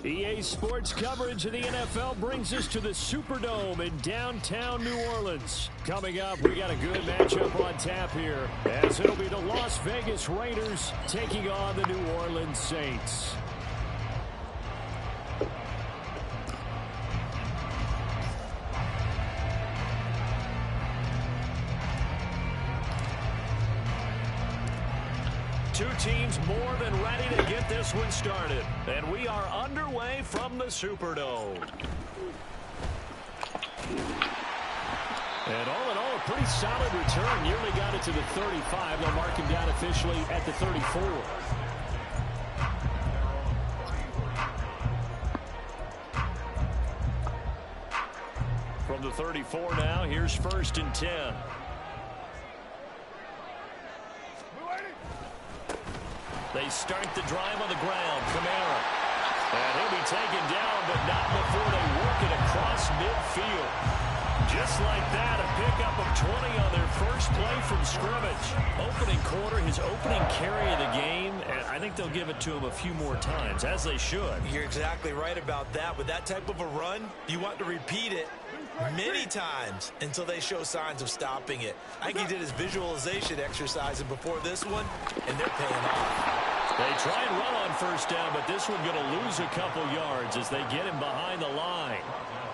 EA Sports coverage of the NFL brings us to the Superdome in downtown New Orleans. Coming up, we got a good matchup on tap here, as it'll be the Las Vegas Raiders taking on the New Orleans Saints. Two teams more than ready to get this one started. And we are underway from the Superdome. And all in all, a pretty solid return. Nearly got it to the 35. They'll mark him down officially at the 34. From the 34 now, here's 1st and 10. They start the drive on the ground. Kamara. And he'll be taken down, but not before they work it across midfield. Just like that, a pickup of 20 on their first play from scrimmage. Opening quarter, his opening carry of the game, and I think they'll give it to him a few more times, as they should. You're exactly right about that. With that type of a run, you want to repeat it many times until they show signs of stopping it. I think he did his visualization exercising before this one, and they're paying off. They try and run on 1st down, but this one going to lose a couple yards as they get him behind the line.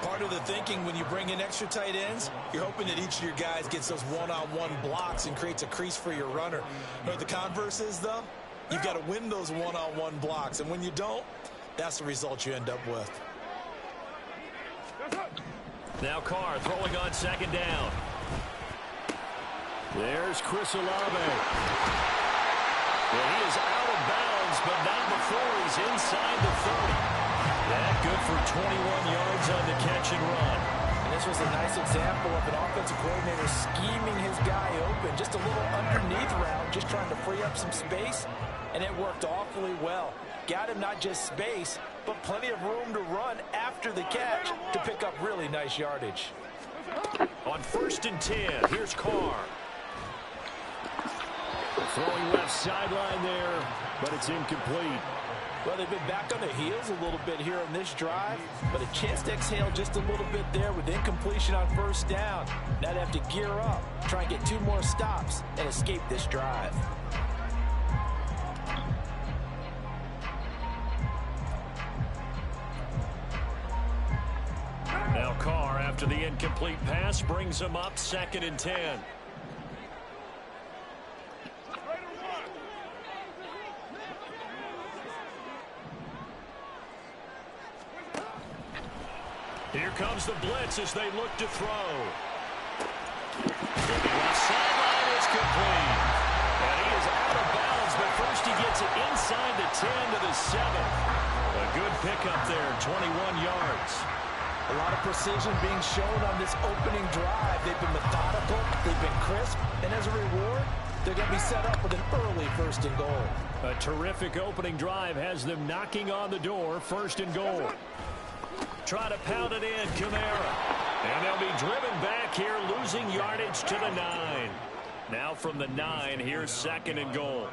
Part of the thinking when you bring in extra tight ends, you're hoping that each of your guys gets those one-on-one blocks and creates a crease for your runner. You know what the converse is, though? You've got to win those one-on-one blocks, and when you don't, that's the result you end up with. Now Carr throwing on 2nd down. There's Chris Olave. Well, he is out of bounds, but not before he's inside the 30. That good for 21 yards on the catch and run. And this was a nice example of an offensive coordinator scheming his guy open. Just a little underneath route, just trying to free up some space, and it worked awfully well. Got him not just space, but plenty of room to run after the catch to pick up really nice yardage. On 1st and 10, here's Carr. Throwing left sideline there, but it's incomplete. Well, they've been back on their heels a little bit here on this drive, but a chance to exhale just a little bit there with incompletion on 1st down. Now they have to gear up, try and get 2 more stops, and escape this drive. Now Carr, after the incomplete pass, brings him up 2nd and 10. Here comes the blitz as they look to throw. The left sideline is complete. And he is out of bounds, but first he gets it inside the 10 to the 7. A good pickup there, 21 yards. A lot of precision being shown on this opening drive. They've been methodical, they've been crisp, and as a reward, they're going to be set up with an early 1st and goal. A terrific opening drive has them knocking on the door, 1st and goal. Try to pound it in, Kamara. And they'll be driven back here, losing yardage to the 9. Now from the 9, here's 2nd and goal.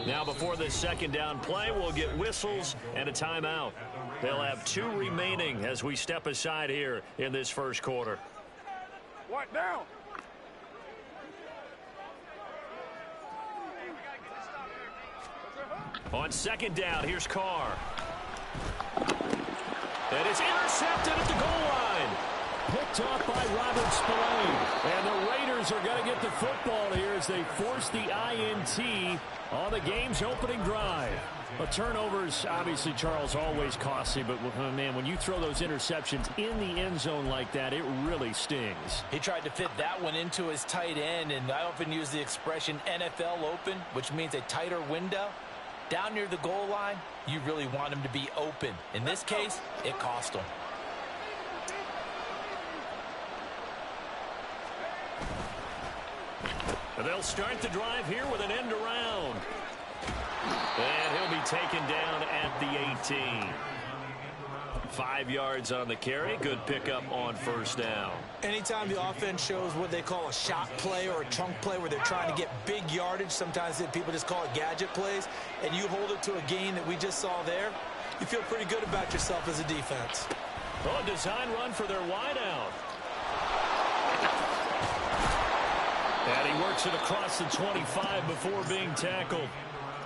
Now before this 2nd down play, we'll get whistles and a timeout. They'll have 2 remaining as we step aside here in this 1st quarter. What down? On 2nd down, here's Carr. And it's intercepted at the goal line. Picked off by Robert Spillane. And the Raiders are going to get the football here as they force the INT on the game's opening drive. But turnovers, obviously, Charles, always costly. But, man, when you throw those interceptions in the end zone like that, it really stings. He tried to fit that one into his tight end, and I often use the expression NFL open, which means a tighter window. Down near the goal line, you really want him to be open. In this case, it cost him. And they'll start the drive here with an end around. And he'll be taken down at the 18. 5 yards on the carry. Good pickup on 1st down. Anytime the offense shows what they call a shot play or a chunk play where they're trying to get big yardage, sometimes people just call it gadget plays, and you hold it to a gain that we just saw there, you feel pretty good about yourself as a defense. Oh, design run for their wideout. And he works it across the 25 before being tackled.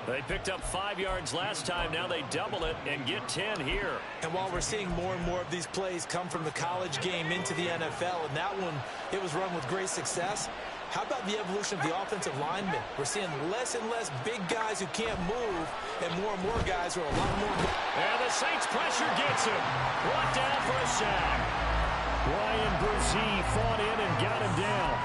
They picked up 5 yards last time. Now they double it and get 10 here. And while we're seeing more and more of these plays come from the college game into the NFL, and that one, it was run with great success, how about the evolution of the offensive linemen? We're seeing less and less big guys who can't move, and more guys who are a lot more. And the Saints pressure gets him. Brought down for a sack. Ryan Brzee fought in and got him down.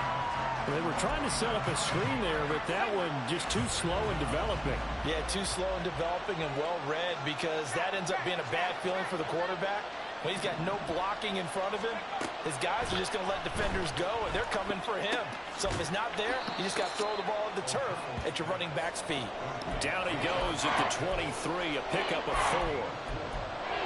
They were trying to set up a screen there, but that one just too slow in developing. Yeah, too slow in developing and well read, because that ends up being a bad feeling for the quarterback. When he's got no blocking in front of him, his guys are just going to let defenders go, and they're coming for him. So if it's not there, you just got to throw the ball at the turf at your running back's feet. Down he goes at the 23, a pickup of 4.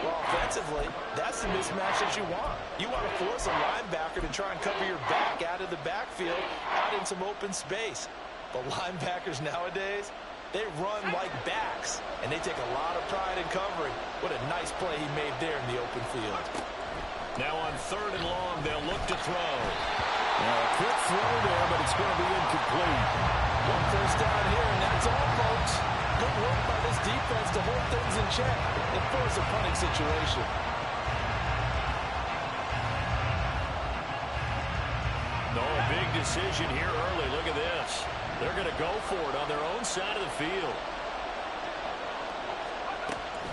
Well, offensively, that's the mismatch that you want. You want to force a linebacker to try and cover your back out of the backfield, out in some open space. But linebackers nowadays, they run like backs, and they take a lot of pride in covering. What a nice play he made there in the open field. Now on 3rd and long, they'll look to throw. A quick throw there, but it's going to be incomplete. One first down here, and that's all, folks. Good work by this defense to hold things in check and force a punting situation. No, a big decision here early. Look at this. They're going to go for it on their own side of the field.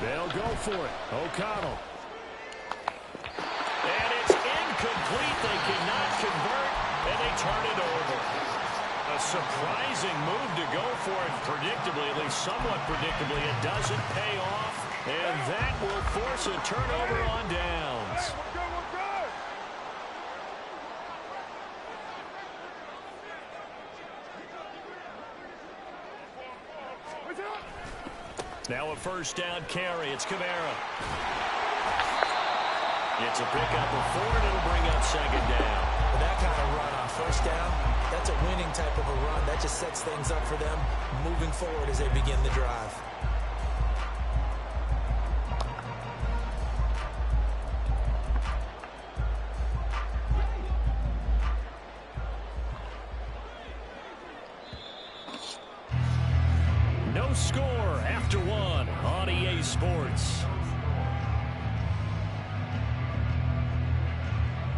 They'll go for it. O'Connell. And it's incomplete. They cannot convert, and they turn it over. A surprising move to go for it predictably, at least somewhat predictably. It doesn't pay off, and that will force a turnover on downs. Now a first down carry. It's Kamara. It's a pickup of 4, and it'll bring up 2nd down. With that kind of run on first down, that's a winning type of a run. That just sets things up for them moving forward as they begin the drive. No score after 1 on EA Sports.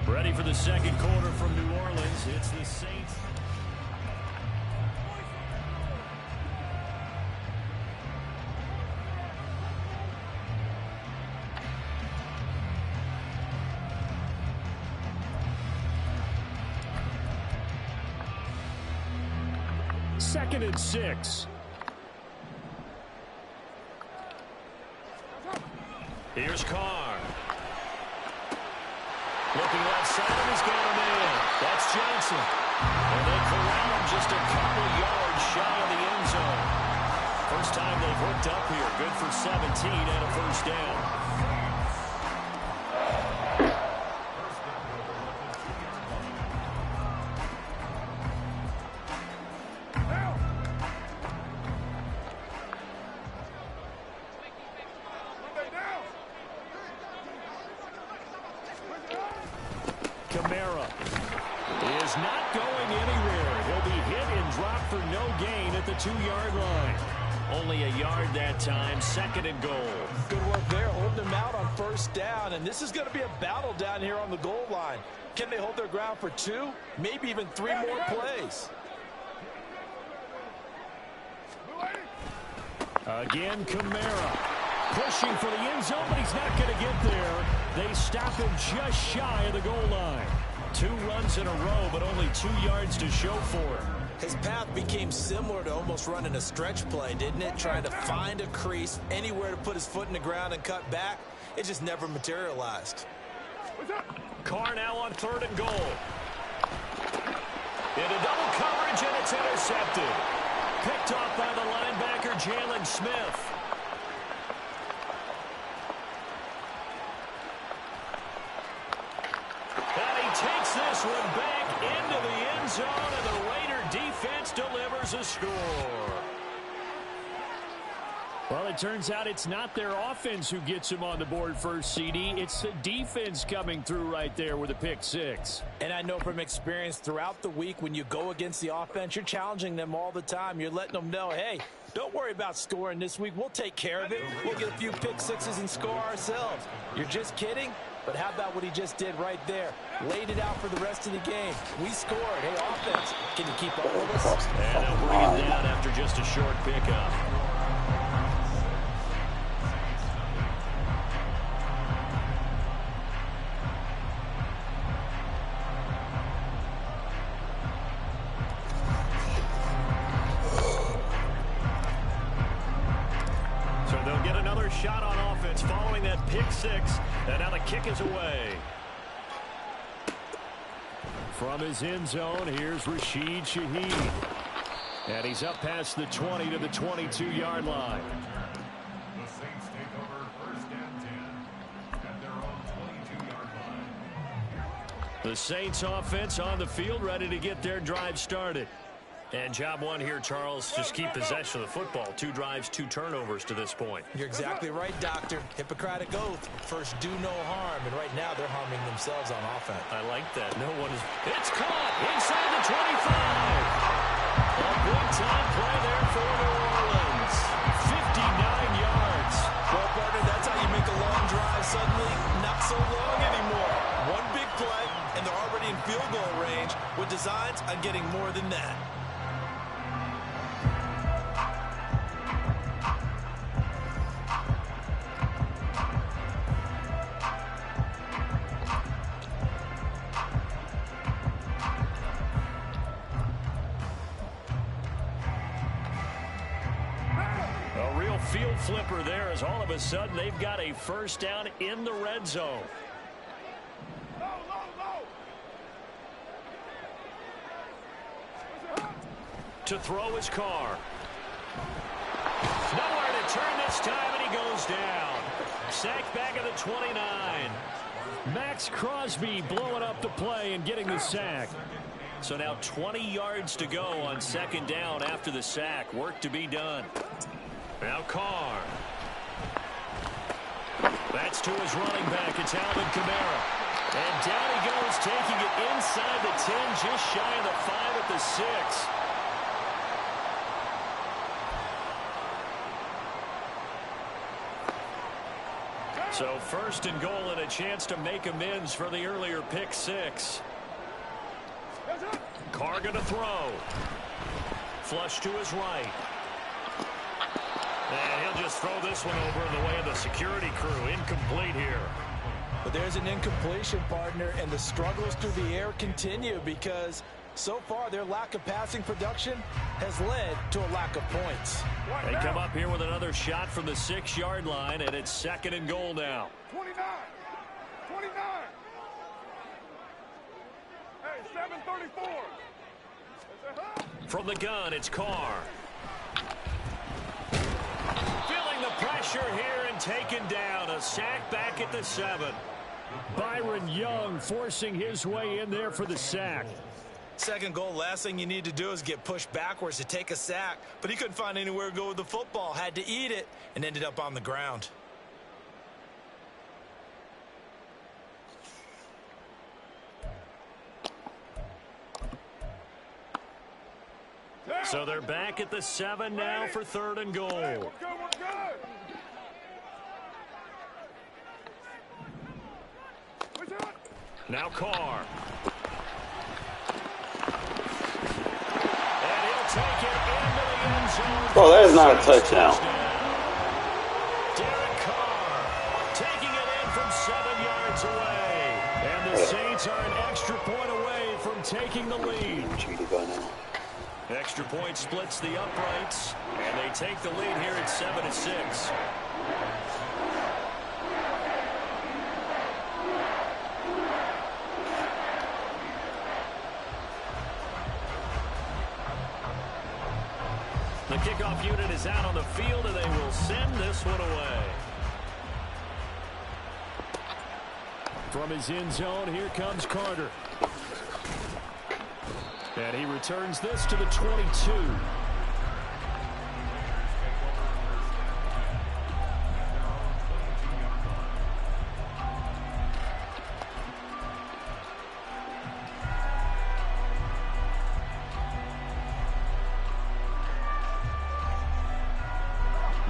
Ready for the second quarter from New Orleans. It's the Saints. Second and 6. Here's Carr. Looking left side, and he's got him in. That's Johnson. And they corral him just a couple yards shy of the end zone. First time they've hooked up here. Good for 17 and a first down. Kamara is not going anywhere. He'll be hit and dropped for no gain at the 2-yard line. Only a yard that time. 2nd and goal. Good work there, holding them out on first down. And this is going to be a battle down here on the goal line. Can they hold their ground for 2, maybe even 3 more plays? Again, Kamara pushing for the end zone, but he's not going to get there. They stop him just shy of the goal line. 2 runs in a row, but only 2 yards to show for it. His path became similar to almost running a stretch play, didn't it? Trying to find a crease, anywhere to put his foot in the ground and cut back. It just never materialized. Carr now on 3rd and goal. Into double coverage, and it's intercepted. Picked off by the linebacker, Jalen Smith. And he takes this one back into the end zone, and the Raider defense delivers a score. Well, it turns out it's not their offense who gets him on the board first, CD. It's the defense coming through right there with a pick six. And I know from experience throughout the week, when you go against the offense, you're challenging them all the time. You're letting them know, hey, don't worry about scoring this week. We'll take care of it. We'll get a few pick sixes and score ourselves. You're just kidding? But how about what he just did right there? Laid it out for the rest of the game. We scored. Hey, offense, can you keep up with us? And they'll bring it down after just a short pickup. Shot on offense following that pick six, and now the kick is away. From his end zone, here's Rashid Shaheed. And he's up past the 20 to the 22-yard line. The Saints take over first and 10 at their own 22-yard line. The Saints offense on the field, ready to get their drive started. And job one here, Charles, just keep possession of the football. 2 drives, 2 turnovers to this point. You're exactly right, Doctor. Hippocratic oath. First, do no harm. And right now, they're harming themselves on offense. I like that. No one is... It's caught inside the 25. A big-time play there for New Orleans. 59 yards. Well, partner, that's how you make a long drive suddenly not so long anymore. One big play, and they're already in field goal range with designs on getting more than that. Field flipper there as all of a sudden they've got a first down in the red zone. To throw his car. Nowhere to turn this time, and he goes down. Sacked back at the 29. Max Crosby blowing up the play and getting the sack. So now 20 yards to go on second down after the sack. Work to be done. Now Carr. That's to his running back. It's Alvin Kamara. And down he goes, taking it inside the 10, just shy of the 5 at the 6. So first and goal and a chance to make amends for the earlier pick 6. Carr going to throw. Flush to his right. And he'll just throw this one over in the way of the security crew. Incomplete here. But there's an incompletion, partner, and the struggles through the air continue because so far their lack of passing production has led to a lack of points. They come up here with another shot from the 6-yard line, and it's second and goal now. 29. Hey, 734. From the gun, it's Carr. Feeling the pressure here and taken down. A sack back at the 7. Byron Young forcing his way in there for the sack. Second goal, last thing you need to do is get pushed backwards to take a sack. But he couldn't find anywhere to go with the football. Had to eat it and ended up on the ground. So they're back at the 7 now for third and goal. We're good. Now Carr. And he'll take it into the end zone. Oh, that is not a touchdown. Derek Carr taking it in from 7 yards away. And the Saints are an extra point away from taking the lead. Extra point splits the uprights, and they take the lead here at 7-6. The kickoff unit is out on the field, and they will send this one away. From his end zone, here comes Carter. And he returns this to the 22.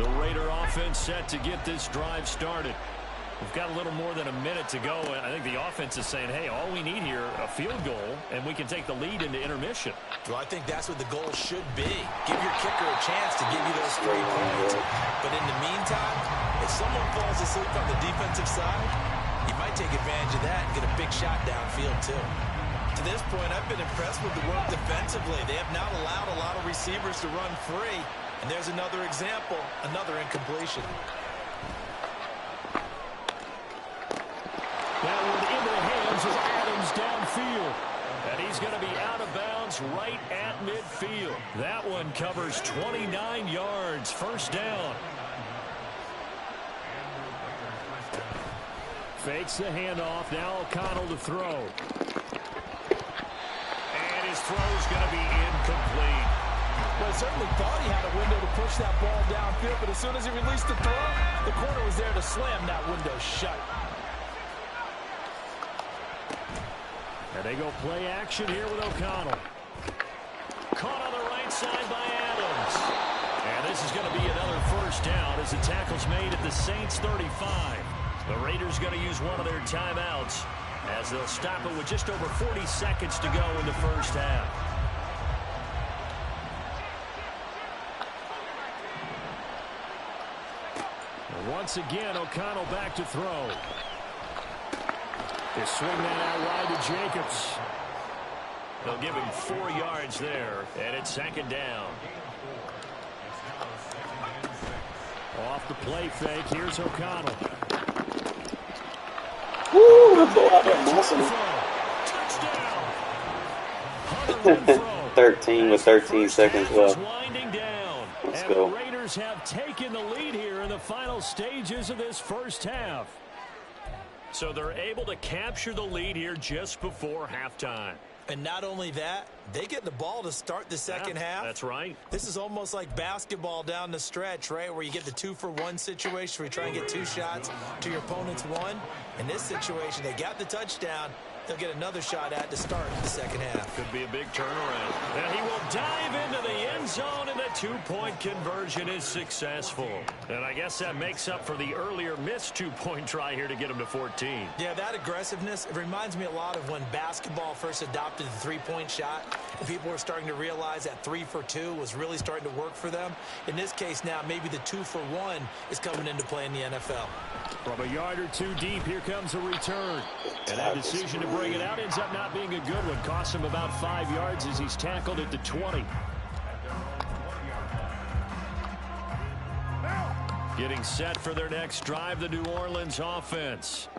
The Raider offense set to get this drive started. We've got a little more than a minute to go. I think the offense is saying, hey, all we need here, a field goal, and we can take the lead into intermission. Well, I think that's what the goal should be. Give your kicker a chance to give you those 3 points. But in the meantime, if someone falls asleep on the defensive side, you might take advantage of that and get a big shot downfield, too. To this point, I've been impressed with the work defensively. They have not allowed a lot of receivers to run free. And there's another example, another incompletion. That one into the hands of Adams downfield. And he's going to be out of bounds right at midfield. That one covers 29 yards. First down. Fakes the handoff. Now O'Connell to throw. And his throw's going to be incomplete. Well, he certainly thought he had a window to push that ball downfield, but as soon as he released the throw, the corner was there to slam that window shut. And they go play action here with O'Connell. Caught on the right side by Adams. And this is going to be another first down as the tackle's made at the Saints 35. The Raiders going to use one of their timeouts as they'll stop it with just over 40 seconds to go in the first half. And once again, O'Connell back to throw. They swing that out wide to Jacobs. They'll give him 4 yards there, and it's second down. Off the play fake, here's O'Connell. Woo, the ball out of muscle. Touchdown. 13 with 13 seconds left. Winding down. Let's and go. The Raiders have taken the lead here in the final stages of this first half. So they're able to capture the lead here just before halftime. And not only that, they get the ball to start the second half. That's right. This is almost like basketball down the stretch, right, where you get the 2-for-1 situation where you try and get 2 shots to your opponent's 1. In this situation, they got the touchdown. They'll get another shot at to start the second half. Could be a big turnaround. And he will dive into the end zone, and the 2-point conversion is successful. And I guess that makes up for the earlier missed 2-point try here to get him to 14. Yeah, that aggressiveness, it reminds me a lot of when basketball first adopted the 3-point shot, and people were starting to realize that 3-for-2 was really starting to work for them. In this case now, maybe the 2-for-1 is coming into play in the NFL. From a yard or 2 deep, here comes a return. And that decision to bring it out ends up not being a good one. Costs him about 5 yards as he's tackled at the 20. Getting set for their next drive, the New Orleans offense.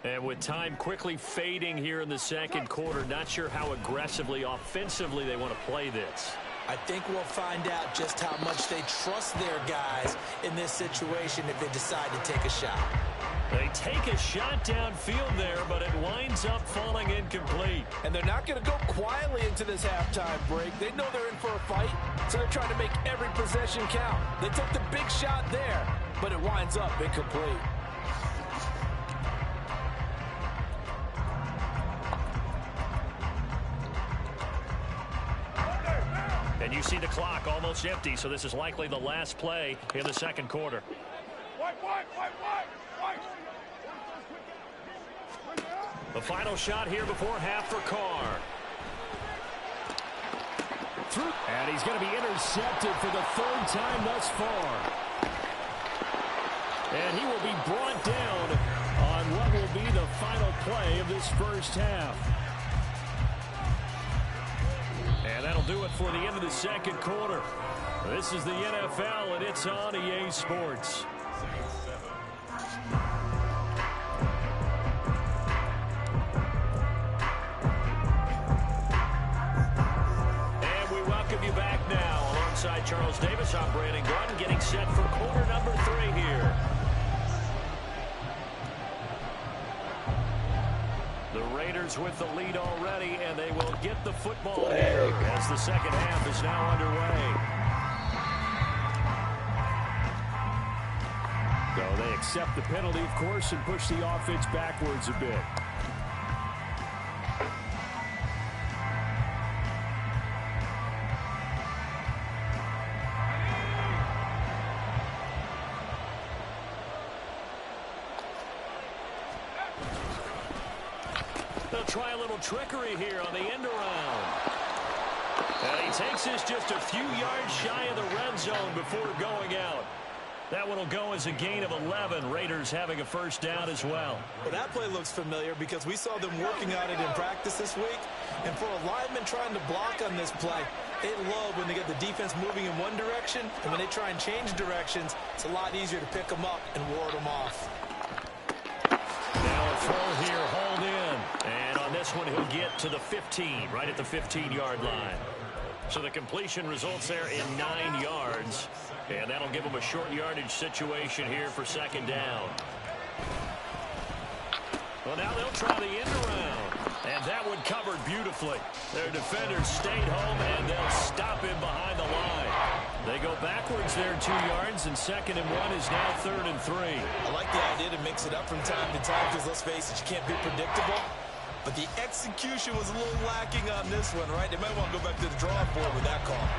And with time quickly fading here in the second quarter, not sure how aggressively, offensively they want to play this. I think we'll find out just how much they trust their guys in this situation if they decide to take a shot. They take a shot downfield there, but it winds up falling incomplete. And they're not going to go quietly into this halftime break. They know they're in for a fight, so they're trying to make every possession count. They took the big shot there, but it winds up incomplete. And you see the clock almost empty, so this is likely the last play in the second quarter. The final shot here before half for Carr. And he's going to be intercepted for the 3rd time thus far. And he will be brought down on what will be the final play of this first half. And that'll do it for the end of the second quarter. This is the NFL, and it's on EA Sports. And we welcome you back now. Alongside Charles Davis, I'm Brandon Gordon, getting set for quarter number 3 here. The Raiders with the lead already, and they will get the football here as the second half is now underway. So they accept the penalty, of course, and push the offense backwards a bit. They'll try a little trickery here on the end around. And he takes this just a few yards shy of the red zone before going out. That one will go as a gain of 11. Raiders having a first down as well. Well, that play looks familiar because we saw them working on it in practice this week. And for a lineman trying to block on this play, they love when they get the defense moving in one direction. And when they try and change directions, it's a lot easier to pick them up and ward them off. Now a throw here, hauled in. And on this one, he'll get to the 15, right at the 15-yard line. So the completion results there in 9 yards. And that'll give them a short yardage situation here for second down. Well, now they'll try the end around. And that one covered beautifully. Their defenders stayed home, and they'll stop him behind the line. They go backwards there 2 yards, and 2nd and 1 is now 3rd and 3. I like the idea to mix it up from time to time because, let's face it, you can't be predictable. But the execution was a little lacking on this one, right? They might want to go back to the drawing board with that call.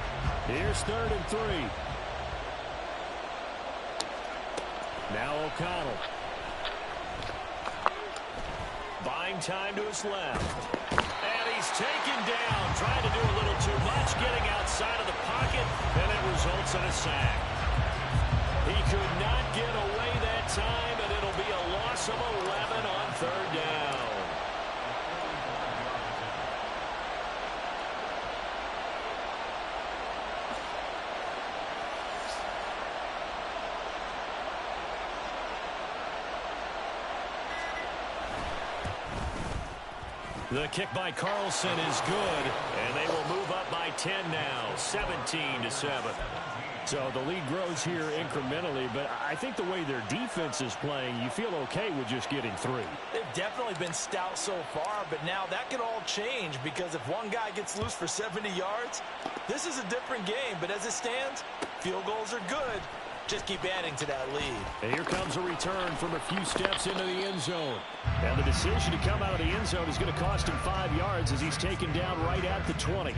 Here's 3rd and 3. Now O'Connell. Buying time to his left. And he's taken down, trying to do a little too much, getting outside of the pocket, and it results in a sack. He could not get away that time, and it'll be a loss of 11 on 3rd down. The kick by Carlson is good, and they will move up by 10 now, 17-7. So the lead grows here incrementally, but I think the way their defense is playing, you feel okay with just getting 3. They've definitely been stout so far, but now that can all change because if one guy gets loose for 70 yards, this is a different game. But as it stands, field goals are good. Just keep adding to that lead. And here comes a return from a few steps into the end zone. And the decision to come out of the end zone is going to cost him 5 yards as he's taken down right at the 20.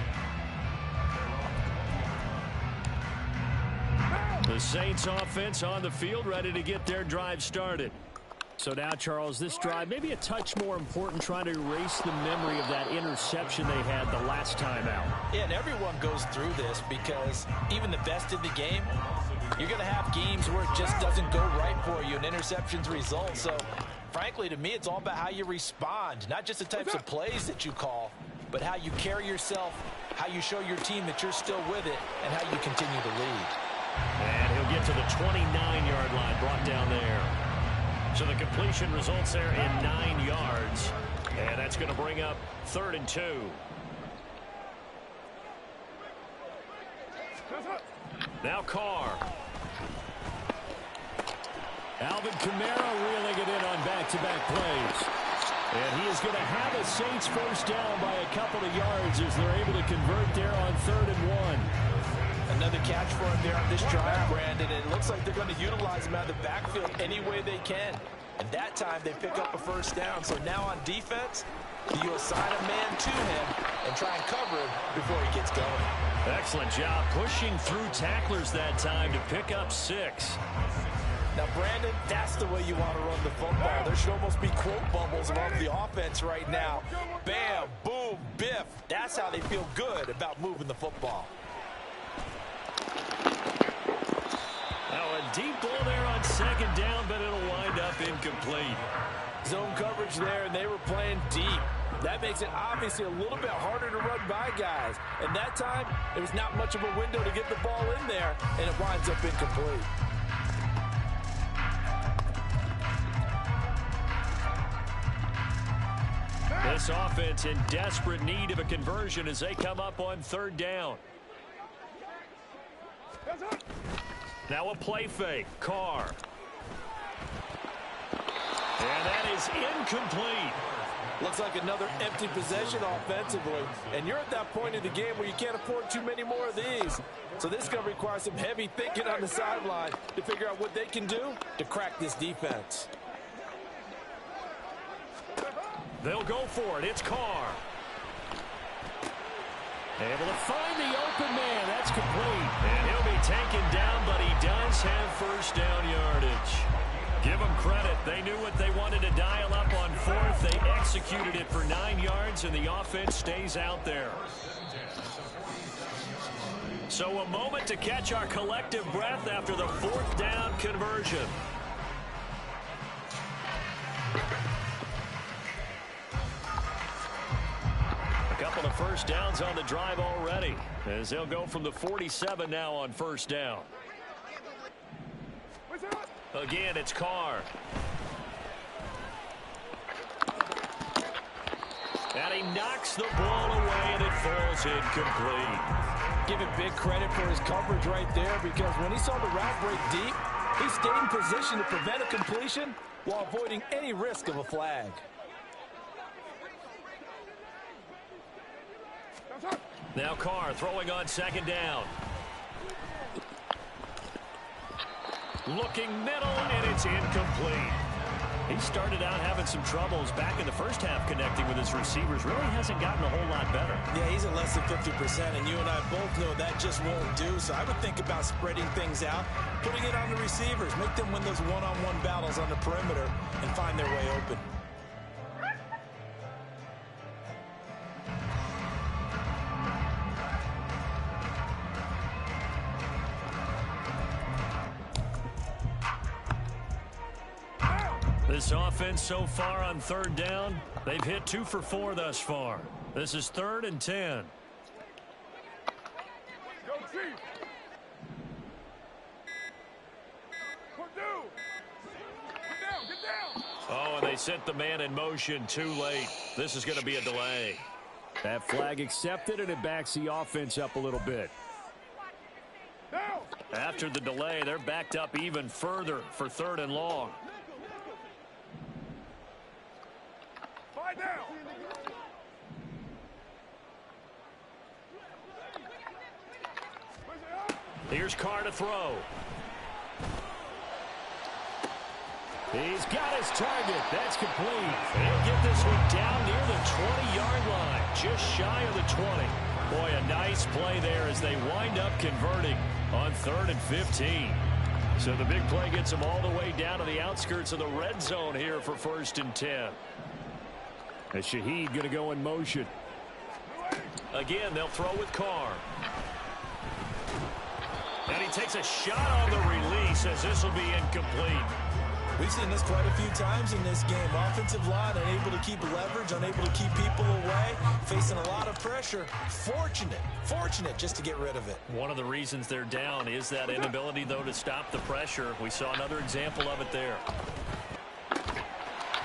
The Saints offense on the field, ready to get their drive started. So now, Charles, this drive maybe a touch more important, trying to erase the memory of that interception they had the last time out. Yeah, and everyone goes through this because even the best in the game, you're going to have games where it just doesn't go right for you and interceptions result. So, frankly, to me, it's all about how you respond, not just the types of plays that you call, but how you carry yourself, how you show your team that you're still with it, and how you continue to lead. And he'll get to the 29-yard line, brought down there. So the completion results there in 9 yards. And that's going to bring up 3rd and 2. Now Carr. Alvin Kamara reeling it in on back-to-back plays. And he is going to have a Saints first down by a couple of yards as they're able to convert there on 3rd and 1. Another catch for him there on this drive, Brandon. And it looks like they're going to utilize him out of the backfield any way they can. And that time they pick up a first down. So now on defense, you assign a man to him and try and cover him before he gets going. Excellent job pushing through tacklers that time to pick up 6. Now, Brandon, that's the way you want to run the football. There should almost be quote bubbles above the offense right now. Bam, boom, biff. That's how they feel good about moving the football. Now a deep ball there on 2nd down, but it'll wind up incomplete. Zone coverage there, and they were playing deep. That makes it obviously a little bit harder to run by guys. And that time, there was not much of a window to get the ball in there, and it winds up incomplete. This offense in desperate need of a conversion as they come up on 3rd down. Now a play fake. Carr. And that is incomplete. Looks like another empty possession offensively. And you're at that point in the game where you can't afford too many more of these. So this is going to require some heavy thinking on the sideline to figure out what they can do to crack this defense. They'll go for it. It's Carr. Able to find the open man. That's complete. And he'll be taken down, but he does have first down yardage. Give him credit. They knew what they wanted to dial up on fourth. They executed it for 9 yards, and the offense stays out there. So a moment to catch our collective breath after the 4th down conversion. A couple of first downs on the drive already, as they'll go from the 47 now on first down. Again, it's Carr. And he knocks the ball away, and it falls incomplete. Give him big credit for his coverage right there, because when he saw the route break deep, he stayed in position to prevent a completion while avoiding any risk of a flag. Now Carr throwing on 2nd down. Looking middle, and it's incomplete. He started out having some troubles back in the first half connecting with his receivers. Really hasn't gotten a whole lot better. Yeah, he's at less than 50%, and you and I both know that just won't do. So I would think about spreading things out, putting it on the receivers, make them win those one-on-one battles on the perimeter, and find their way open. This offense so far on 3rd down, they've hit 2 for 4 thus far. This is 3rd and 10. Go Chief. Put down. Get down. Oh, and they sent the man in motion too late. This is going to be a delay. That flag accepted, and it backs the offense up a little bit. Down. After the delay, they're backed up even further for 3rd and long. Down. Here's Carr to throw. He's got his target. That's complete. He'll get this one down near the 20-yard line, just shy of the 20. Boy, a nice play there as they wind up converting on 3rd and 15. So the big play gets them all the way down to the outskirts of the red zone here for 1st and 10. As Shaheed going to go in motion. Again, they'll throw with Carr. And he takes a shot on the release as this will be incomplete. We've seen this quite a few times in this game. Offensive line unable to keep leverage, unable to keep people away, facing a lot of pressure. Fortunate just to get rid of it. One of the reasons they're down is that inability, though, to stop the pressure. We saw another example of it there.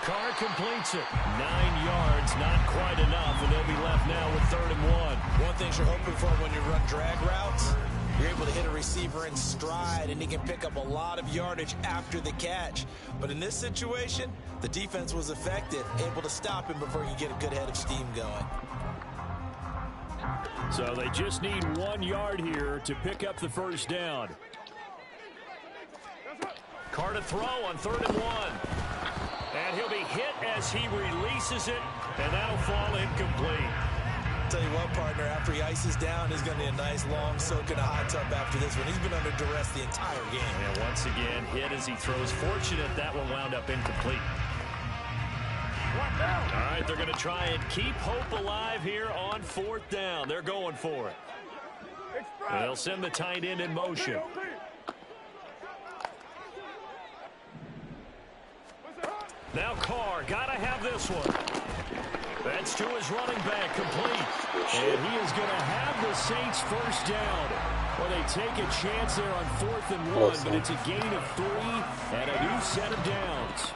Carr completes it. 9 yards, not quite enough, and they'll be left now with 3rd and 1. One thing you're hoping for when you run drag routes, you're able to hit a receiver in stride, and he can pick up a lot of yardage after the catch. But in this situation, the defense was effective, able to stop him before he could get a good head of steam going. So they just need 1 yard here to pick up the 1st down. Carr to throw on 3rd and 1. And he'll be hit as he releases it, and that'll fall incomplete. Tell you what, partner, after he ices down, he's going to be a nice long soak in a hot tub after this one. He's been under duress the entire game. And once again, hit as he throws. Fortunate that one wound up incomplete. All right, they're going to try and keep hope alive here on 4th down. They're going for it. They'll send the tight end in motion. Now Carr, got to have this one. That's to his running back, complete. And he is going to have the Saints 1st down. Well, they take a chance there on 4th and 1, but it's a gain of 3 and a new set of downs.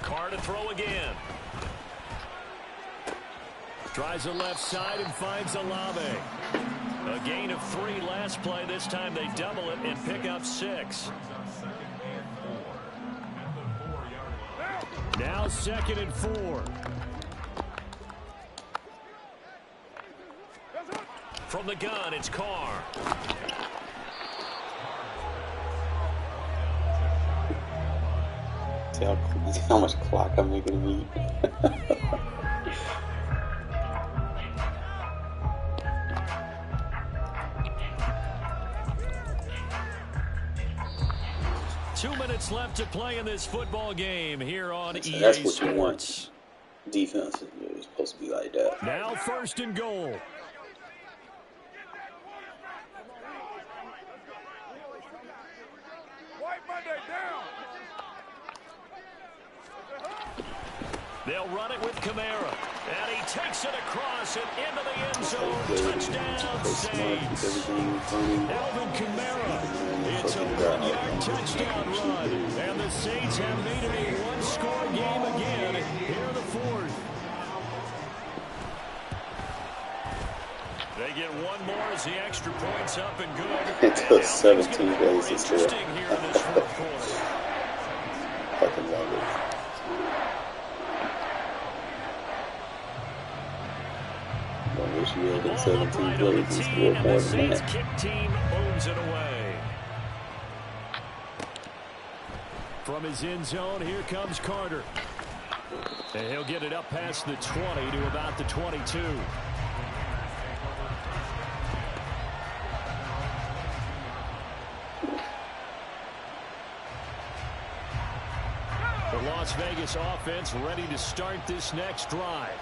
Carr to throw again. Tries the left side and finds Olave. A gain of 3 last play. This time they double it and pick up 6. Now 2nd and 4. From the gun, it's Carr. See how much clock I'm making me. 2 minutes left to play in this football game here on EA That's what you want. Sports. Defense is supposed to be like that. Now 1st and goal. White Monday down. They'll run it with Kamara. And he takes it across and into the end zone. Touchdown, Saints. Alvin Kamara. It's a 1-yard touchdown run. And the Saints have made it a one-score game again here in the 4th. They get one more as the extra point's up and good. It took 17 plays. Interesting here in this 4th quarter. Fucking love it. I wish you had been 17 plays and scored more than that. Kick team owns it away. From his end zone, here comes Carter. And he'll get it up past the 20 to about the 22. The Las Vegas offense ready to start this next drive.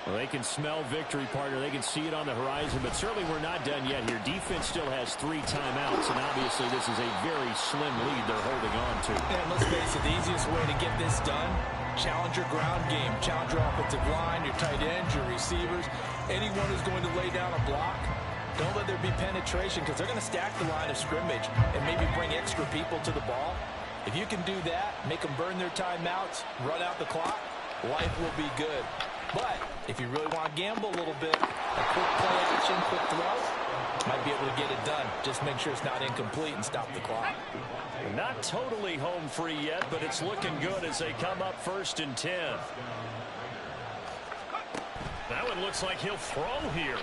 Well, they can smell victory, partner. They can see it on the horizon, but certainly we're not done yet here. Defense still has 3 timeouts, and obviously this is a very slim lead they're holding on to. And let's face it, the easiest way to get this done, challenge your ground game, challenge your offensive line, your tight ends, your receivers, anyone who's going to lay down a block. Don't let there be penetration because they're going to stack the line of scrimmage and maybe bring extra people to the ball. If you can do that, make them burn their timeouts, run out the clock, life will be good. But if you really want to gamble a little bit, a quick play action, quick throw, might be able to get it done. Just make sure it's not incomplete and stop the clock. Not totally home free yet, but it's looking good as they come up 1st and 10. That one looks like he'll throw here.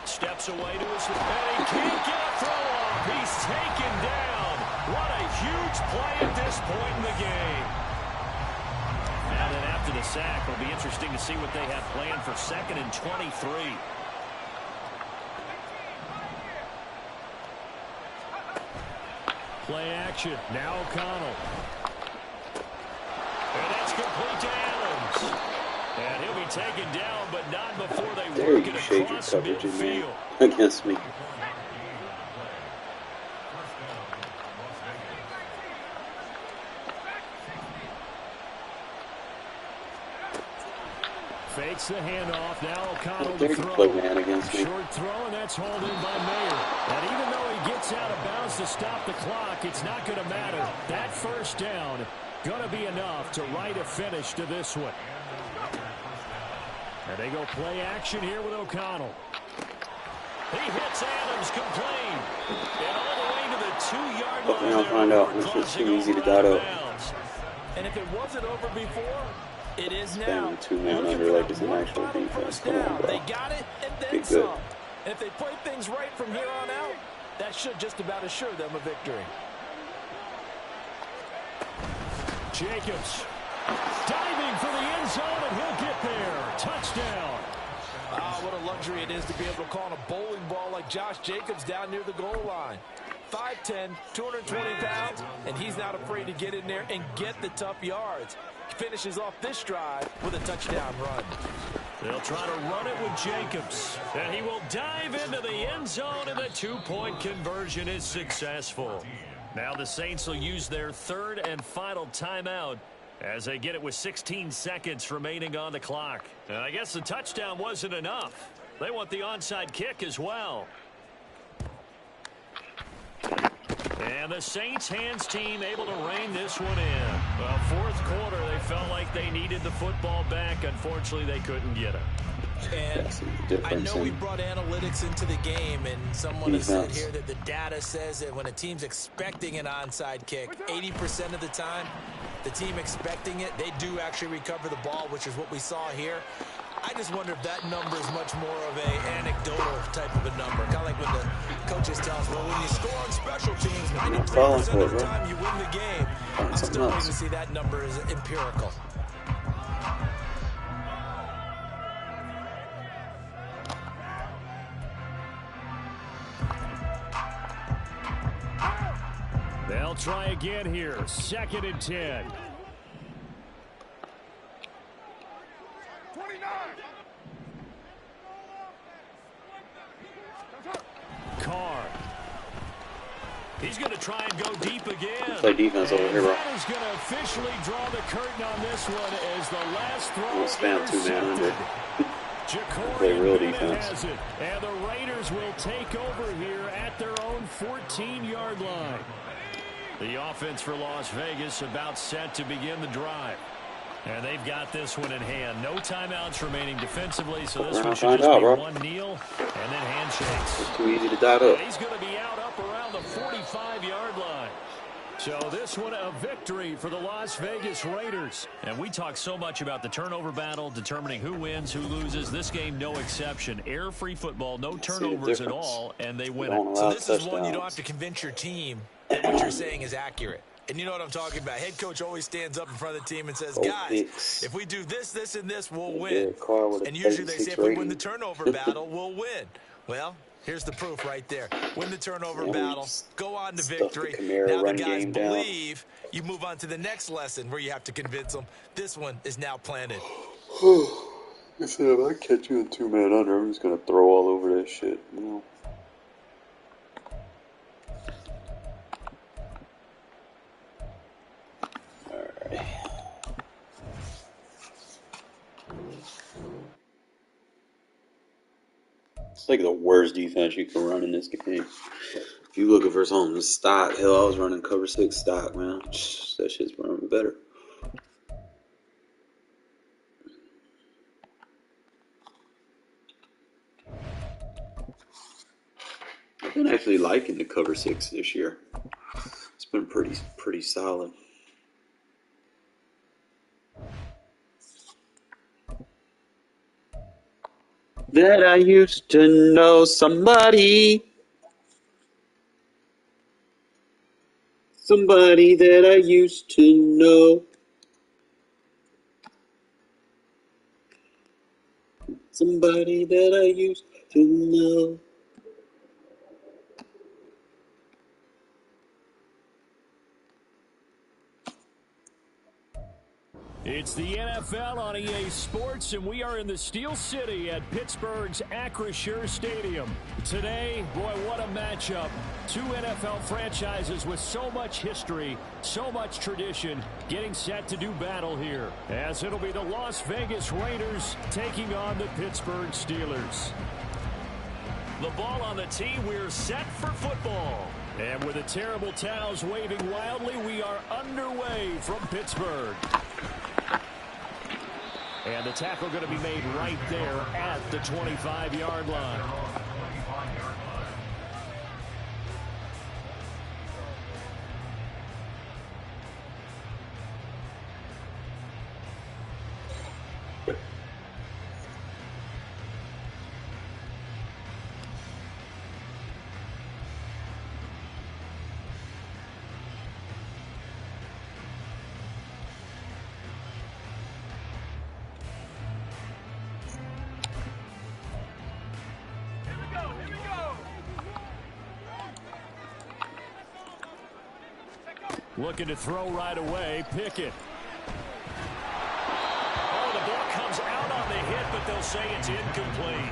Steps away to his and he can't get a throw off. He's taken down. What a huge play at this point in the game. And then after the sack, it'll be interesting to see what they have planned for 2nd and 23. Play action. Now O'Connell. And that's complete to Adams. And he'll be taken down, but not before they There work you it shake your across coverage in midfield. there against me. Fakes the handoff. Now O'Connell There to you throw. play man against me. Short throw, and that's hauled in by Mayer. And even though he gets out of bounds to stop the clock, it's not going to matter. That first down going to be enough to write a finish to this one. And they go play action here with O'Connell. He hits Adams complete. And all the way to the 2-yard line. Hopefully I'll find out. This was too easy to dot up. And if it wasn't over before, it is now. Spamming 2-man under like it's an actual defense. Come on, bro. They got it and then Be good. some. And if they play things right from here on out, that should just about assure them a victory. Jacobs diving for the end zone, and he'll get there. Touchdown. Ah, what a luxury it is to be able to call a bowling ball like Josh Jacobs down near the goal line. 5'10", 220 pounds, and he's not afraid to get in there and get the tough yards. He finishes off this drive with a touchdown run. They'll try to run it with Jacobs, and he will dive into the end zone, and the 2-point conversion is successful. Now the Saints will use their 3rd and final timeout as they get it with 16 seconds remaining on the clock. And I guess the touchdown wasn't enough. They want the onside kick as well. And the Saints hands team able to rein this one in. Well, 4th quarter, they felt like they needed the football back. Unfortunately, they couldn't get it. And I know we brought analytics into the game, and someone has said here that the data says that when a team's expecting an onside kick, 80% of the time, the team expecting it, they do actually recover the ball, which is what we saw here. I just wonder if that number is much more of a anecdotal type of a number. Kind of like when the coaches tell us, well, when you score on special teams, 93% of the time you win the game. I'm still waiting to see that number is empirical. They'll try again here. 2nd and 10. 29. Carr. He's going to try and go deep again. Play defense over here, bro. That is going to officially draw the curtain on this one as the last throw. Spam 2-man under. Play real defense. Has it, and the Raiders will take over here at their own 14-yard line. The offense for Las Vegas about set to begin the drive. And they've got this one in hand. No timeouts remaining defensively, so this one should just be one kneel and then handshakes. It's too easy to dive up. He's going to be out up around the 45-yard line. So this one a victory for the Las Vegas Raiders. And we talk so much about the turnover battle, determining who wins, who loses. This game, no exception. Error-free football, no turnovers at all, and they win it. So this is one you don't have to convince your team that what you're saying is accurate. And you know what I'm talking about. Head coach always stands up in front of the team and says, guys, if we do this, this, and this, we'll win. And usually they say if we win the turnover battle, we'll win. Well, here's the proof right there. Win the turnover battle, go on to victory. Now the guys believe you move on to the next lesson where you have to convince them. This one is now planted. I said, if I catch you in 2-man under, I'm just going to throw all over that shit, you know. It's like the worst defense you can run in this game. If you looking for something stock, hell, I was running cover 6 stock, man. That shit's running better. I've been actually liking the cover 6 this year. It's been pretty solid. That I used to know somebody that I used to know, somebody that I used to know. It's the NFL on EA Sports, and we are in the Steel City at Pittsburgh's Acrisure Stadium. Today, boy, what a matchup. Two NFL franchises with so much history, so much tradition, getting set to do battle here, as it'll be the Las Vegas Raiders taking on the Pittsburgh Steelers. The ball on the tee, we're set for football. And with the terrible towels waving wildly, we are underway from Pittsburgh. And the tackle going to be made right there at the 25-yard line. Looking to throw right away. Pickett. Oh, the ball comes out on the hit, but they'll say it's incomplete.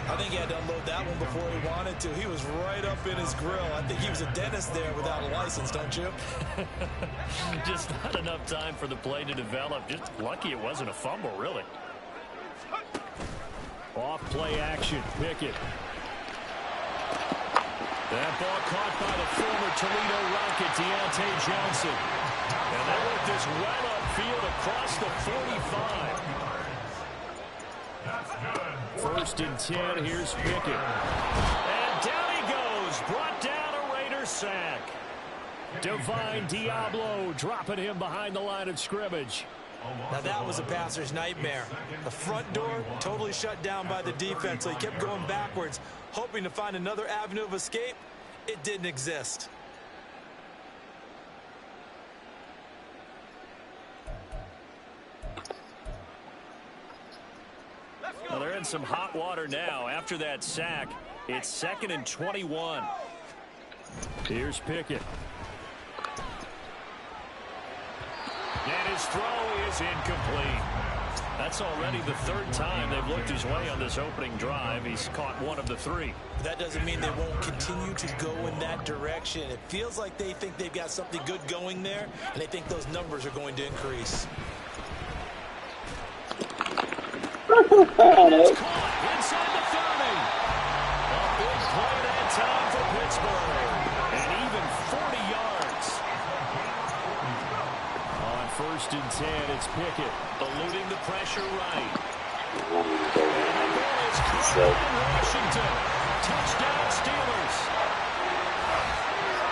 I think he had to unload that one before he wanted to. He was right up in his grill. I think he was a dentist there without a license, don't you? Just not enough time for the play to develop. Just lucky it wasn't a fumble, really. Off play action. Pickett. That ball caught by the former Toledo Rocket, Deontay Johnson. And they work this well upfield across the 45. First and 10, here's Pickett. And down he goes, brought down a Raider sack. Divine Diablo dropping him behind the line of scrimmage. Now that was a passer's nightmare. The front door totally shut down by the defense, so he kept going backwards, hoping to find another avenue of escape. It didn't exist. Well, they're in some hot water now. After that sack, it's 2nd and 21. Here's Pickett. And his throw is incomplete. That's already the 3rd time they've looked his way on this opening drive. He's caught 1 of the 3. That doesn't mean they won't continue to go in that direction. It feels like they think they've got something good going there, and they think those numbers are going to increase. It's caught inside the 30. A big play that time for Pittsburgh. And even 40 yards. On 1st and 10, it's Pickett eluding the pressure right. And the ball is caught in Washington. Touchdown Steelers.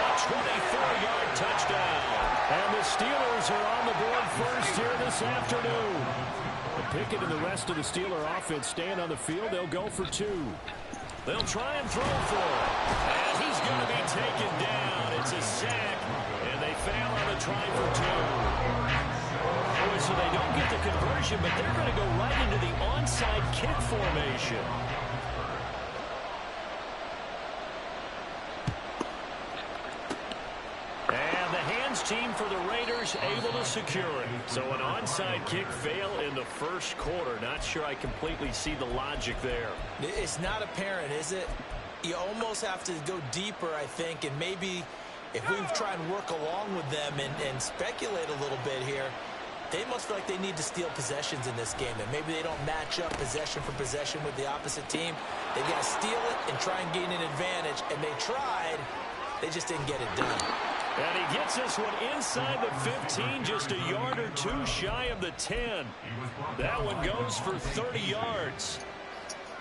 A 24-yard touchdown. And the Steelers are on the board first here this afternoon. Pickett and the rest of the Steeler offense stand on the field. They'll go for 2. They'll try and throw for it. And he's going to be taken down. It's a sack, and they fail on the try for 2. Boy, so they don't get the conversion, but they're going to go right into the onside kick formation. Team for the Raiders able to secure it. So an onside kick fail in the 1st quarter. Not sure I completely see the logic there. It's not apparent, is it? You almost have to go deeper, I think, and maybe if we try and work along with them and speculate a little bit here, they must feel like they need to steal possessions in this game, and maybe they don't match up possession for possession with the opposite team. They've got to steal it and try and gain an advantage, and they tried. They just didn't get it done. And he gets this one inside the 15, just a yard or 2 shy of the 10. That one goes for 30 yards.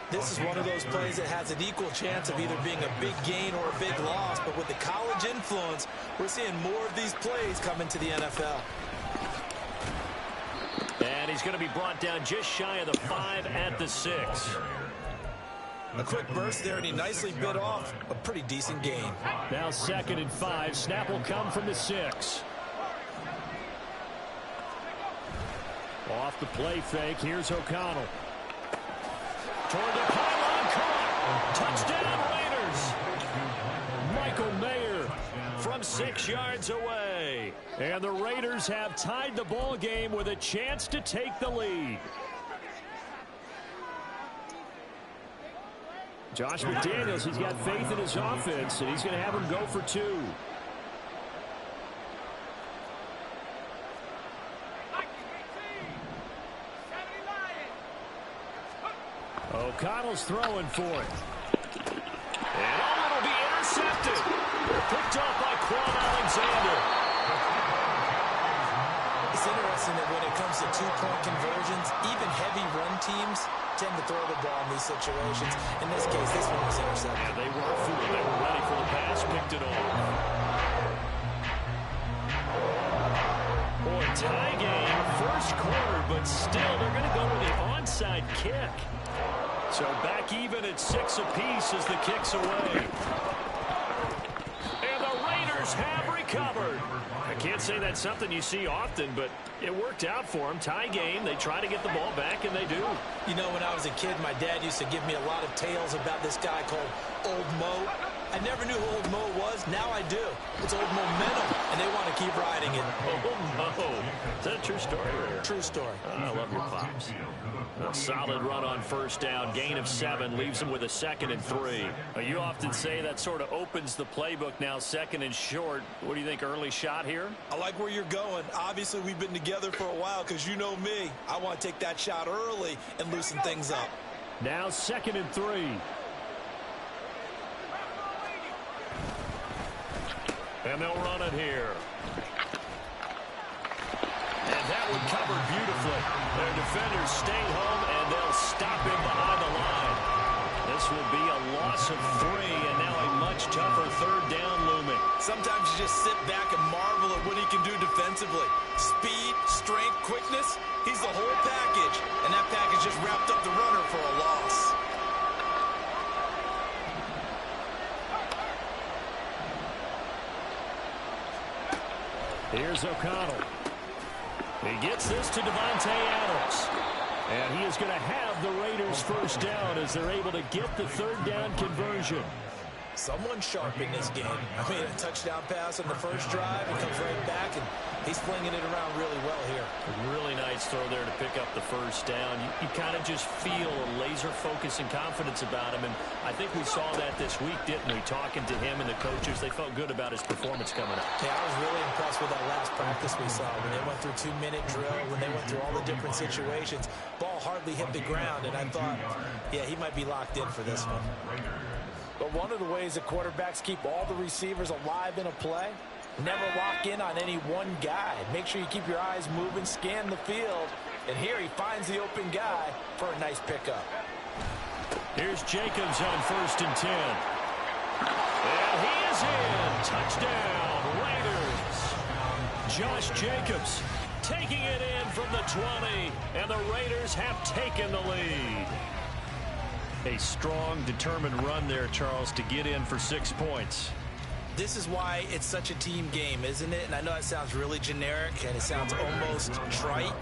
This is one of those plays that has an equal chance of either being a big gain or a big loss, but with the college influence, we're seeing more of these plays come into the NFL. And he's going to be brought down just shy of the 5 at the 6. A quick burst there, and he nicely bit off a pretty decent gain. Now 2nd and 5. Snap will come from the 6. Off the play fake. Here's O'Connell. Toward the pylon, caught. Touchdown, Raiders. Michael Mayer from 6 yards away. And the Raiders have tied the ball game with a chance to take the lead. Josh McDaniels, he's got faith in his offense, and he's going to have him go for 2. O'Connell's throwing for it. And it'll be intercepted. Picked off by Quan Alexander. It's interesting that when it comes to 2-point conversions, even heavy run teams tend to throw the ball in these situations. In this case, this one was intercepted. Yeah, they weren't fooled. They were ready for the pass, picked it off. Boy, tie game, 1st quarter, but still they're going to go with the onside kick. So back even at 6 apiece as the kick's away. And the Raiders have recovered. I can't say that's something you see often, but it worked out for them. Tie game, they try to get the ball back, and they do. You know, when I was a kid, my dad used to give me a lot of tales about this guy called Old Mo. I never knew who Old Mo was. Now I do. It's Old Momentum, and they want to keep riding it. Old Mo. Is that a true story? True story. I love your pops. A solid run on 1st down. Gain of 7 leaves them with a 2nd and 3. You often say that sort of opens the playbook now, 2nd and short. What do you think, early shot here? I like where you're going. Obviously, we've been together for a while because you know me. I want to take that shot early and loosen things up. Now 2nd and 3. And they'll run it here. And that one covered beautifully. Their defenders stay home, and they'll stop him behind the line. This will be a loss of 3, and now a much tougher third down looming. Sometimes you just sit back and marvel at what he can do defensively. Speed, strength, quickness, he's the whole package. And that package just wrapped up the runner for a loss. Here's O'Connell. He gets this to Devontae Adams. And he is going to have the Raiders first down as they're able to get the third down conversion. Someone sharp in this game. I mean, a touchdown pass on the first drive. He comes right back, and he's flinging it around really well here. A really nice throw there to pick up the first down. You kind of just feel a laser focus and confidence about him, and I think we saw that this week, didn't we? Talking to him and the coaches, they felt good about his performance coming up. Yeah, I was really impressed with that last practice we saw when they went through 2-minute drill, when they went through all the different situations. Ball hardly hit the ground, and I thought, yeah, he might be locked in for this one. But one of the ways that quarterbacks keep all the receivers alive in a play, never lock in on any one guy. Make sure you keep your eyes moving, scan the field, and here he finds the open guy for a nice pickup. Here's Jacobs on 1st and 10. And he is in. Touchdown, Raiders. Josh Jacobs taking it in from the 20, and the Raiders have taken the lead. A strong, determined run there, Charles, to get in for 6 points. This is why it's such a team game, isn't it? And I know it sounds really generic and it sounds almost trite,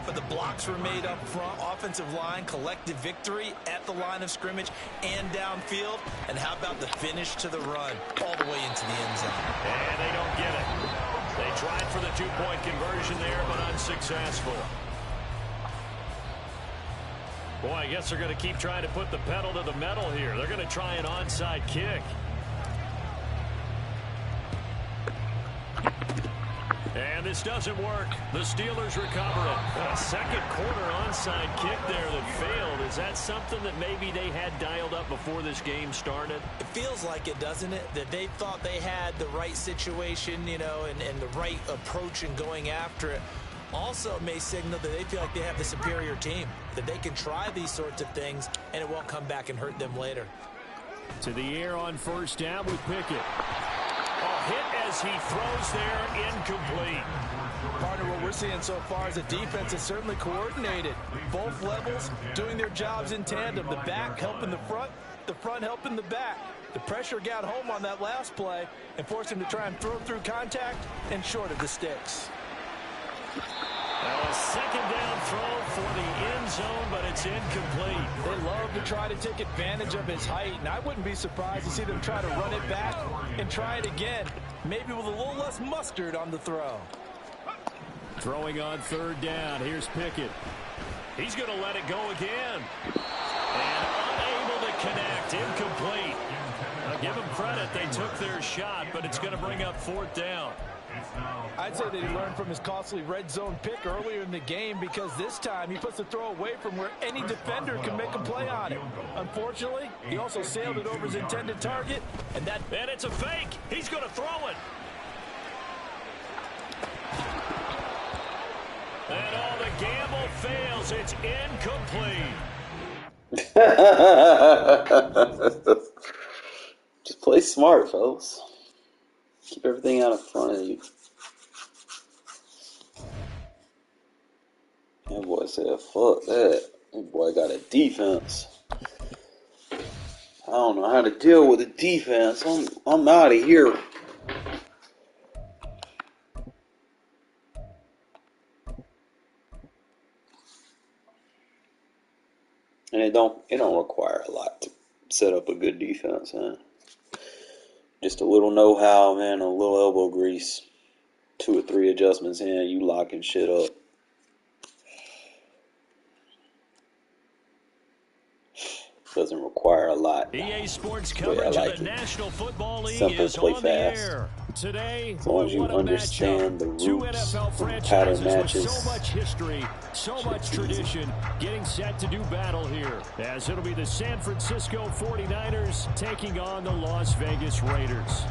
but the blocks were made up front, offensive line, collective victory at the line of scrimmage and downfield. And how about the finish to the run all the way into the end zone? And they don't get it. They tried for the 2-point conversion there, but unsuccessful. Boy, I guess they're going to keep trying to put the pedal to the metal here. They're going to try an onside kick. And this doesn't work. The Steelers recover it. A second quarter onside kick there that failed. Is that something that maybe they had dialed up before this game started? It feels like it, doesn't it? That they thought they had the right situation, you know, and the right approach in going after it. Also may signal that they feel like they have the superior team, that they can try these sorts of things and it won't come back and hurt them later. To the air on 1st down with Pickett. A hit as he throws there, incomplete. Partner, what we're seeing so far is the defense is certainly coordinated. Both levels doing their jobs in tandem. The back helping the front helping the back. The pressure got home on that last play and forced him to try and throw through contact and short of the sticks. A second down throw for the end zone, but it's incomplete. They love to try to take advantage of his height, and I wouldn't be surprised to see them try to run it back and try it again, maybe with a little less mustard on the throw. Throwing on 3rd down. Here's Pickett. He's going to let it go again. And unable to connect. Incomplete. I'll give them credit. They took their shot, but it's going to bring up 4th down. I'd say that he learned from his costly red zone pick earlier in the game, because this time he puts the throw away from where any defender can make a play on it. Unfortunately, he also sailed it over his intended target, and it's a fake. He's going to throw it. And all the gamble fails. It's incomplete. Just play smart, fellas. Keep everything out in front of you. That boy said, fuck that. That boy got a defense. I don't know how to deal with a defense. I'm out of here. And it don't require a lot to set up a good defense, man. Just a little know-how, man, a little elbow grease. 2 or 3 adjustments in, you locking shit up. Doesn't require a lot. EA Sports coverage of the National Football League Simple, is play on fast. the air. Today, As long as you understand the rules, pattern matches. With so much history, so much tradition, getting set to do battle here. As it'll be the San Francisco 49ers taking on the Las Vegas Raiders.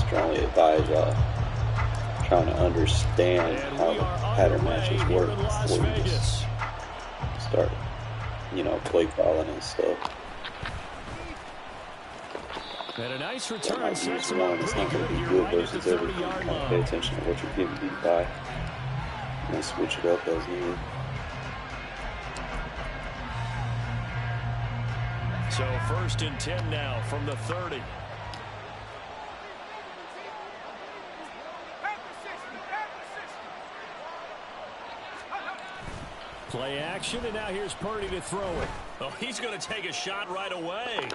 Strongly advise trying to understand how the pattern matches work before you just start, play calling and stuff. And a nice That return might be sets just him one. up It's pretty not going good to be here good right at the versus everything. 30-yard Kind of line. pay attention to what you're getting beat by. And switch it up as needed. So 1st and 10 now from the 30. Play action, and now here's Purdy to throw it. Oh, he's going to take a shot right away.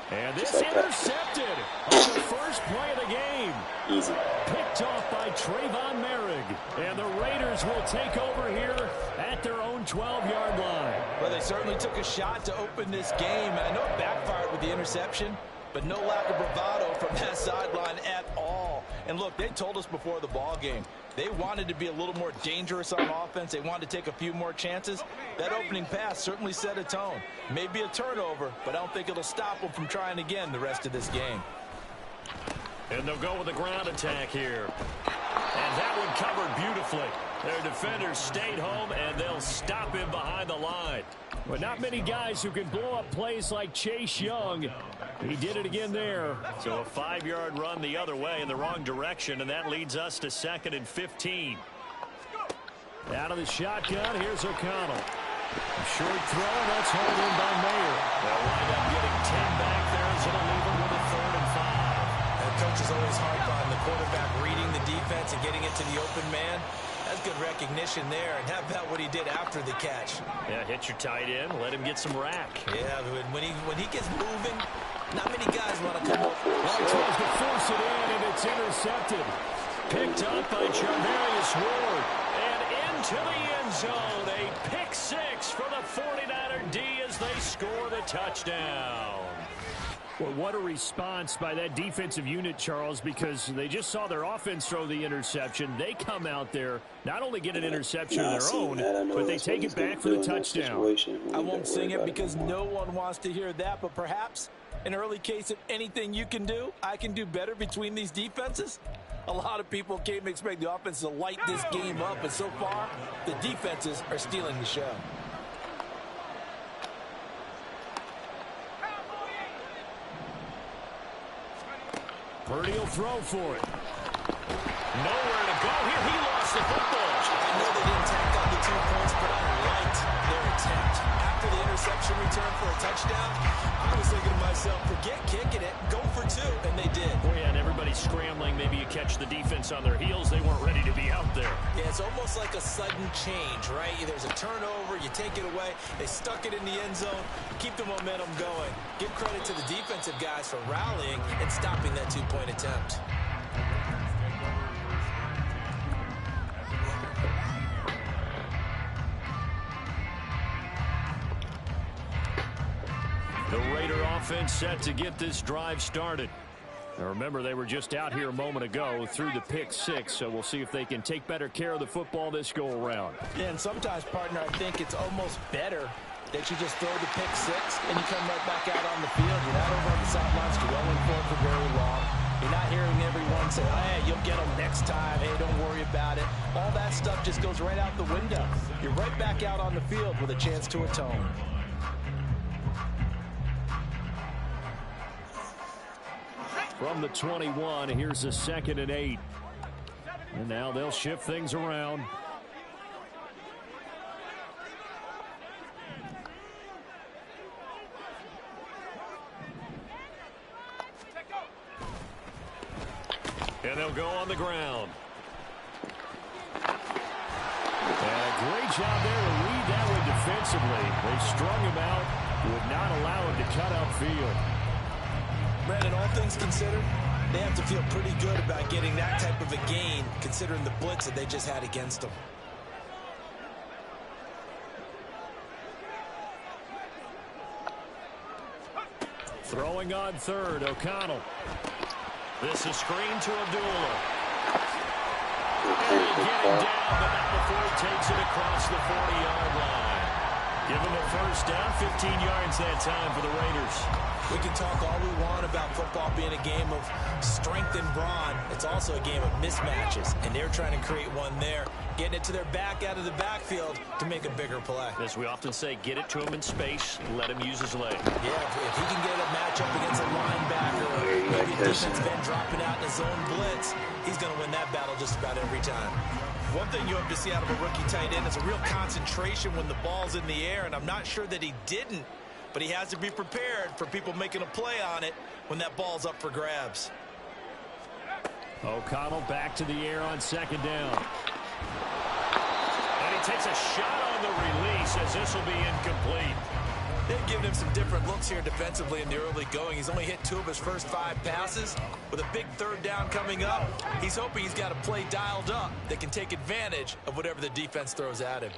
And this intercepted on the first play of the game. Easy. Picked off by Trayvon Merrick. And the Raiders will take over here at their own 12-yard line. Well, they certainly took a shot to open this game. And I know it backfired with the interception, but no lack of bravado from that sideline at all. And look, they told us before the ball game, they wanted to be a little more dangerous on offense. They wanted to take a few more chances. That opening pass certainly set a tone. Maybe a turnover, but I don't think it'll stop them from trying again the rest of this game. And they'll go with a ground attack here. And that one covered beautifully. Their defenders stayed home, and they'll stop him behind the line. But not many guys who can blow up plays like Chase Young. He did it again there. So a 5-yard run the other way in the wrong direction, and that leads us to 2nd and 15. Out of the shotgun, here's O'Connell. Short throw, that's hauled in by Mayer. They'll wind up getting 10 back there as it'll leave them with a 3rd and 5. And coach is always harp on the quarterback reading the defense and getting it to the open man. That's good recognition there. And how about what he did after the catch? Yeah, hit your tight end, let him get some rack. Yeah, when he gets moving, not many guys want to come up. Well, he tries to force it in, and it's intercepted. Picked up by Charvarius Ward. And into the end zone. A pick 6 for the 49er D as they score the touchdown. Well, what a response by that defensive unit, Charles, because they just saw their offense throw the interception. They come out there, not only get an interception of their own, but they take it back for the touchdown. I won't sing it because no one wants to hear that, but perhaps an early case of anything you can do, I can do better between these defenses. A lot of people came to expect the offense to light this game up, and so far, the defenses are stealing the show. Purdy will throw for it. Nowhere to go here. He lost the football. I know they didn't tack on the 2 points, but I liked their attempt. After the interception return for a touchdown, I was thinking to myself, forget kicking it, go for 2, and they did. Oh, yeah, and everybody's scrambling. Maybe you catch the defense on their heels. They weren't ready to be out there. Yeah, it's almost like a sudden change, right? There's a turnover, you take it away, they stuck it in the end zone, keep the momentum going. Give credit to the defensive guys for rallying and stopping that 2-point attempt. The Raider offense set to get this drive started. Now remember, they were just out here a moment ago through the pick 6, so we'll see if they can take better care of the football this go-around. Yeah, and sometimes, partner, I think it's almost better that you just throw the pick 6 and you come right back out on the field. You're not over on the sidelines dwelling for very long. You're not hearing everyone say, hey, you'll get them next time. Hey, don't worry about it. All that stuff just goes right out the window. You're right back out on the field with a chance to atone. From the 21, here's a 2nd and 8. And now they'll shift things around. And they'll go on the ground. And a great job there to read that one defensively. They strung him out, would not allow him to cut upfield. Brandon, all things considered, they have to feel pretty good about getting that type of a gain, considering the blitz that they just had against them. Throwing on 3rd, O'Connell. This is screen to Abdullah. And he'll get him down, but not before he takes it across the 40-yard line. Give him a first down, 15 yards that time for the Raiders. We can talk all we want about football being a game of strength and brawn. It's also a game of mismatches, and they're trying to create one there, getting it to their back out of the backfield to make a bigger play. As we often say, get it to him in space, let him use his leg. Yeah, if he can get a matchup against a linebacker, or maybe a defense been dropping out in his zone blitz, he's going to win that battle just about every time. One thing you hope to see out of a rookie tight end is a real concentration when the ball's in the air, and I'm not sure that he didn't, but he has to be prepared for people making a play on it when that ball's up for grabs. O'Connell back to the air on second down. And he takes a shot on the release as this will be incomplete. They've given him some different looks here defensively in the early going. He's only hit 2 of his first 5 passes. With a big third down coming up, he's hoping he's got a play dialed up that can take advantage of whatever the defense throws at him.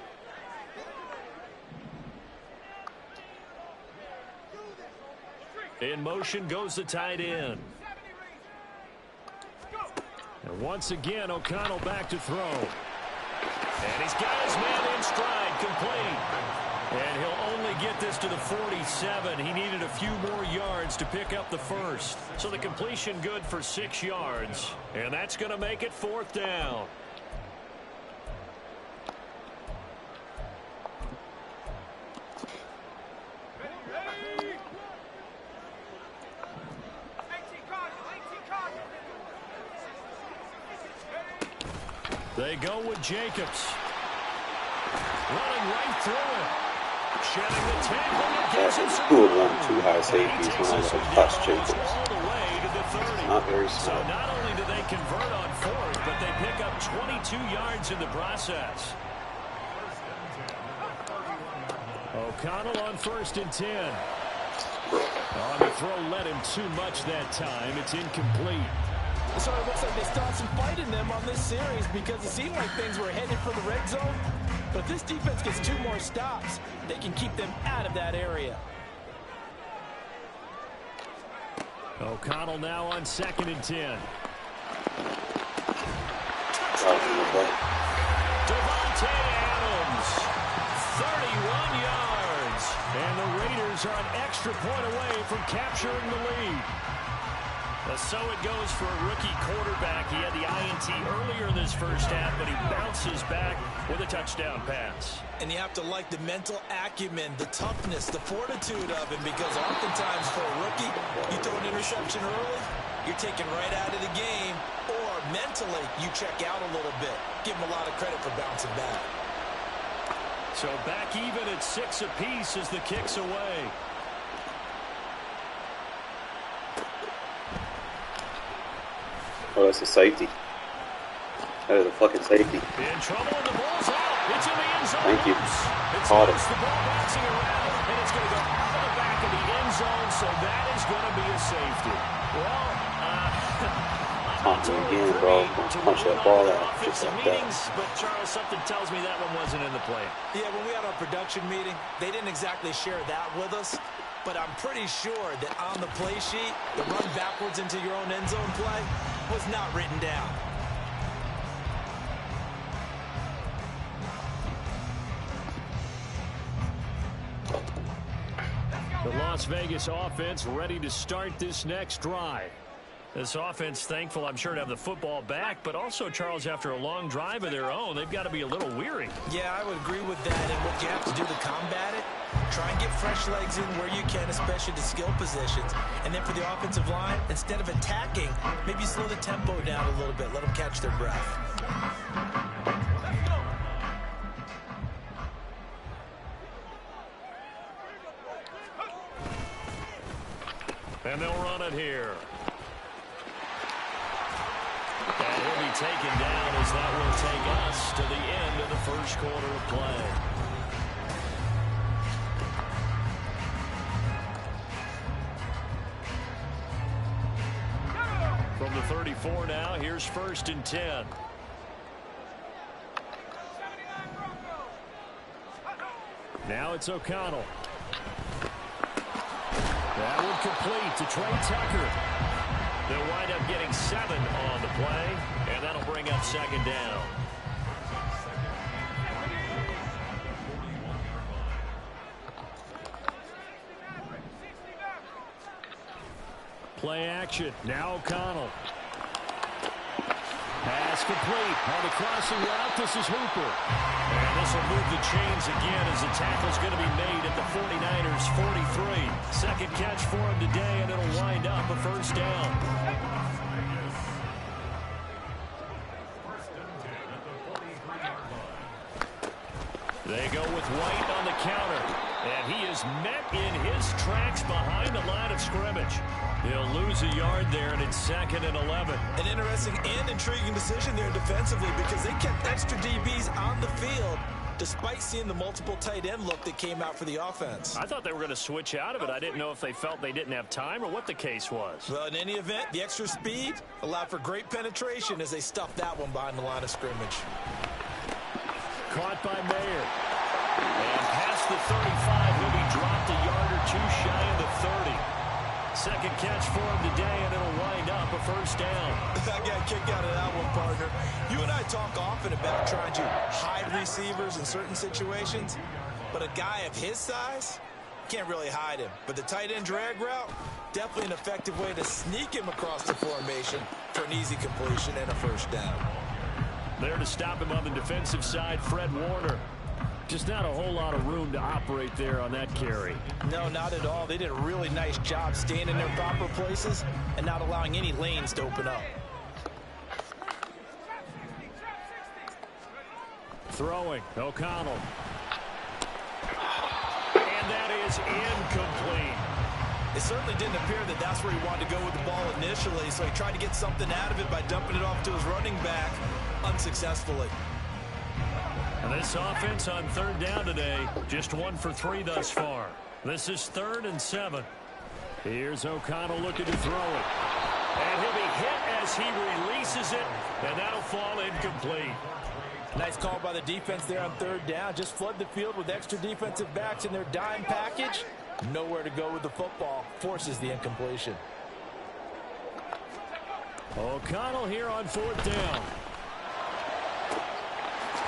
In motion goes the tight end. And once again, O'Connell back to throw. And he's got his man in stride, complete. And he'll only get this to the 47. He needed a few more yards to pick up the first. So the completion good for 6 yards. And that's going to make it 4th down. They go with Jacobs. Running right through it. Shedding the tackle. Who would want 2 high safeties when I got touch Jacobs? Not very smart. So not only do they convert on 4th, but they pick up 22 yards in the process. O'Connell on 1st and 10. On the throw led him too much that time. It's incomplete. So it looks like they still have some fight in them on this series because it seemed like things were headed for the red zone. But if this defense gets 2 more stops, they can keep them out of that area. O'Connell now on 2nd and 10. Devontae Adams, 31 yards. And the Raiders are an extra point away from capturing the lead. So it goes for a rookie quarterback. He had the INT earlier in this first half, but he bounces back with a touchdown pass. And you have to like the mental acumen, the toughness, the fortitude of him, because oftentimes for a rookie, you throw an interception early, you're taken right out of the game, or mentally you check out a little bit. Give him a lot of credit for bouncing back. So back even at 6 apiece as the kick's away. Oh, that's a safety. That is a fucking safety. In trouble, and the ball's out. It's in the end zone. Thank you. It's Caught it. the ball bouncing around, and it's going to go out of the back of the end zone, so that is going to be a safety. Well, Punch him again, bro. Punch that ball out just like that. But Charles, something tells me that one wasn't in the play. Yeah, when we had our production meeting, they didn't exactly share that with us. But I'm pretty sure that on the play sheet, the run backwards into your own end zone play was not written down. The Las Vegas offense ready to start this next drive. This offense thankful, I'm sure, to have the football back, but also, Charles, after a long drive of their own, they've got to be a little weary. Yeah, I would agree with that, and what you have to do to combat it, try and get fresh legs in where you can, especially the skill positions. And then for the offensive line, instead of attacking, maybe slow the tempo down a little bit, let them catch their breath. And they'll run it here. And he'll be taken down as that will take us to the end of the first quarter of play. From the 34 now, here's 1st and 10. Now it's O'Connell. That one complete to Trey Tucker. They'll wind up getting 7 on the play, and that'll bring up 2nd down. Play action. Now O'Connell. Pass complete. On the crossing route, this is Hooper. And this will move the chains again as the tackle's going to be made at the 49ers' 43. Second catch for him today, and it'll wind up a first down. They go with White on the counter. And he is met in his tracks behind the line of scrimmage. He'll lose a yard there, and it's 2nd and 11. An interesting and intriguing decision there defensively because they kept extra DBs on the field despite seeing the multiple tight end look that came out for the offense. I thought they were going to switch out of it. I didn't know if they felt they didn't have time or what the case was. Well, in any event, the extra speed allowed for great penetration as they stuffed that one behind the line of scrimmage. Caught by Mayer. And past the 35, he'll be dropped a yard or two shy of the 30. Second catch for him today, and it'll wind up a first down. I got a kick out of that one, partner. You and I talk often about trying to hide receivers in certain situations, but a guy of his size can't really hide him. But the tight end drag route, definitely an effective way to sneak him across the formation for an easy completion and a first down. There to stop him on the defensive side, Fred Warner. Just not a whole lot of room to operate there on that carry. No, not at all. They did a really nice job staying in their proper places and not allowing any lanes to open up. Throwing, O'Connell. And that is incomplete. It certainly didn't appear that that's where he wanted to go with the ball initially, so he tried to get something out of it by dumping it off to his running back unsuccessfully. And this offense on third down today, just 1 for 3 thus far. This is 3rd and 7. Here's O'Connell looking to throw it. And he'll be hit as he releases it, and that'll fall incomplete. Nice call by the defense there on third down. Just flood the field with extra defensive backs in their dime package. Nowhere to go with the football. Forces the incompletion. O'Connell here on 4th down.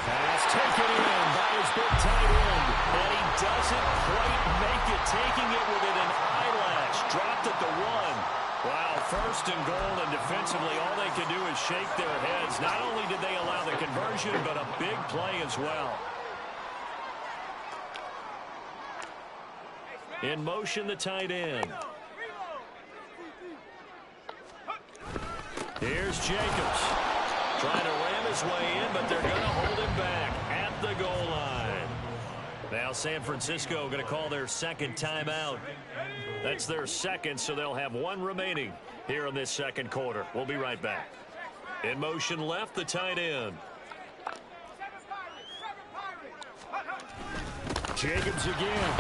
Pass taken in by his big tight end. And he doesn't quite make it, taking it within an eyelash. Dropped at the 1. Wow, 1st and goal, and defensively all they can do is shake their heads. Not only did they allow the conversion, but a big play as well. In motion, the tight end. Here's Jacobs. Trying to ram his way in, but they're going to hold him back at the goal line. Now San Francisco going to call their second timeout. That's their second, so they'll have 1 remaining here in this second quarter. We'll be right back. In motion left, the tight end. Jacobs again.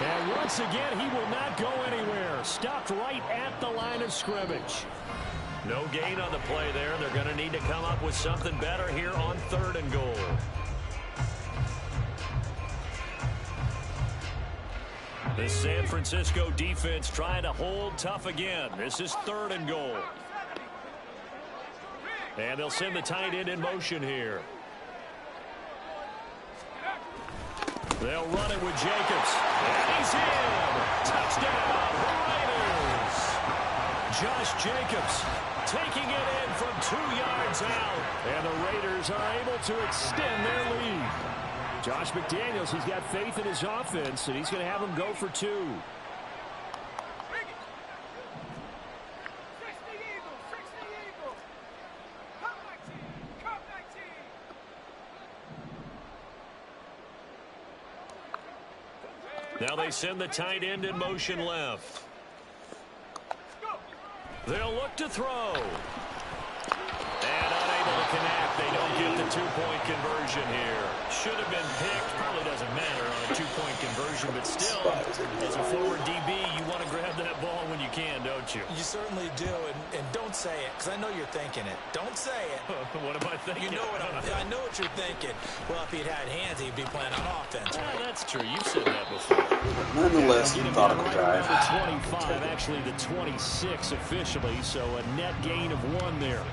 And once again, he will not go anywhere. Stopped right at the line of scrimmage. No gain on the play there. They're going to need to come up with something better here on 3rd and goal. This San Francisco defense trying to hold tough again. This is 3rd and goal. And they'll send the tight end in motion here. They'll run it with Jacobs. And he's in. Touchdown, Raiders. Josh Jacobs taking it in from 2 yards out. And the Raiders are able to extend their lead. Josh McDaniels, he's got faith in his offense, and he's going to have them go for 2. Now they send the tight end in motion left. They'll look to throw. And unable to connect. They don't get the 2-point conversion here. Should have been picked. Probably doesn't matter on a 2-point conversion, but still, as a forward DB, you want to grab that ball when you can, don't you? You certainly do, and don't say it, because I know you're thinking it. Don't say it. What am I thinking? You know what I know what you're thinking. Well, if he'd had hands, he'd be playing on offense. Right? That's true. You've said that before. Nonetheless, methodical drive. For 25, actually the 26 officially, so a net gain of 1 there.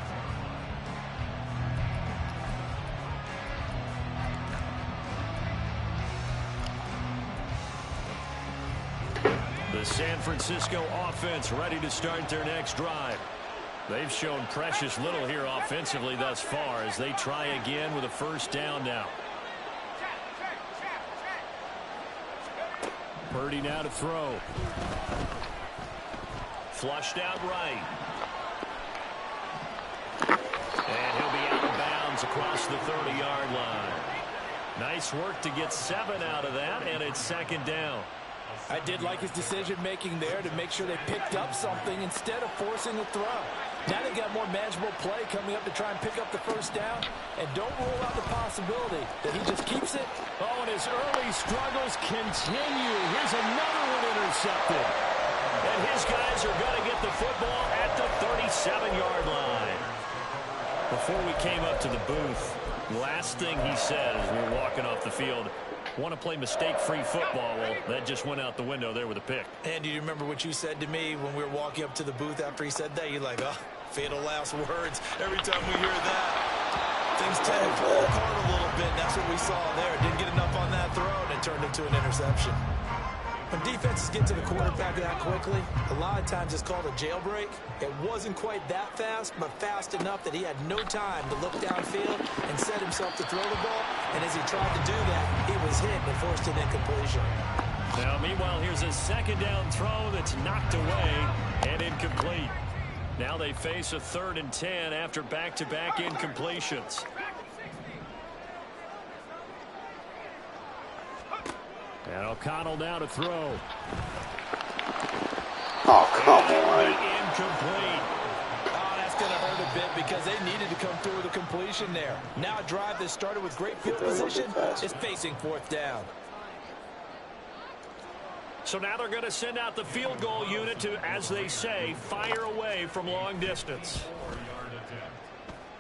The The San Francisco offense ready to start their next drive. They've shown precious little here offensively thus far as they try again with a first down now. Purdy now to throw. Flushed out right. And he'll be out of bounds across the 30-yard line. Nice work to get 7 out of that, and it's second down. I did like his decision-making there to make sure they picked up something instead of forcing the throw. Now they got more manageable play coming up to try and pick up the first down. And don't rule out the possibility that he just keeps it. Oh, and his early struggles continue. Here's another one intercepted. And his guys are going to get the football at the 37-yard line. Before we came up to the booth, last thing he said as we were walking off the field, want to play mistake-free football. Well, that just went out the window there with a pick. And do you remember what you said to me when we were walking up to the booth after he said that? You're like, oh, fatal last words. Every time we hear that, things tend to fall apart a little bit. And that's what we saw there. Didn't get enough on that throw, and it turned into an interception. When defenses get to the quarterback that quickly, a lot of times it's called a jailbreak. It wasn't quite that fast, but fast enough that he had no time to look downfield and set himself to throw the ball. And as he tried to do that, he was hit and forced an incompletion. Now, meanwhile, here's a second down throw that's knocked away and incomplete. Now they face a 3rd and 10 after back-to-back incompletions. And O'Connell now to throw. Oh, come on. Incomplete. Oh, that's going to hurt a bit because they needed to come through with a completion there. Now a drive that started with great field position is facing 4th down. So now they're going to send out the field goal unit to, as they say, fire away from long distance.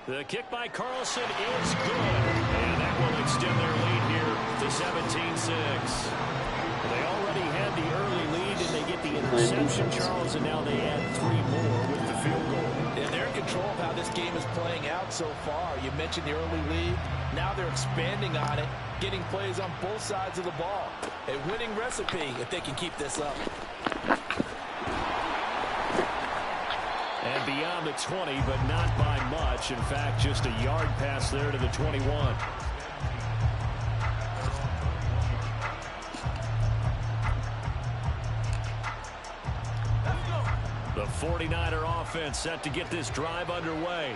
The kick by Carlson is good. And that will extend their lead here to 17-6. They already had the early lead, and they get the interception, Charles, and now they add 3 more with the field goal. Yeah, they're in control of how this game is playing out so far. You mentioned the early lead. Now they're expanding on it, getting plays on both sides of the ball. A winning recipe if they can keep this up. And beyond the 20, but not by much. In fact, just a yard pass there to the 21. The 49er offense set to get this drive underway.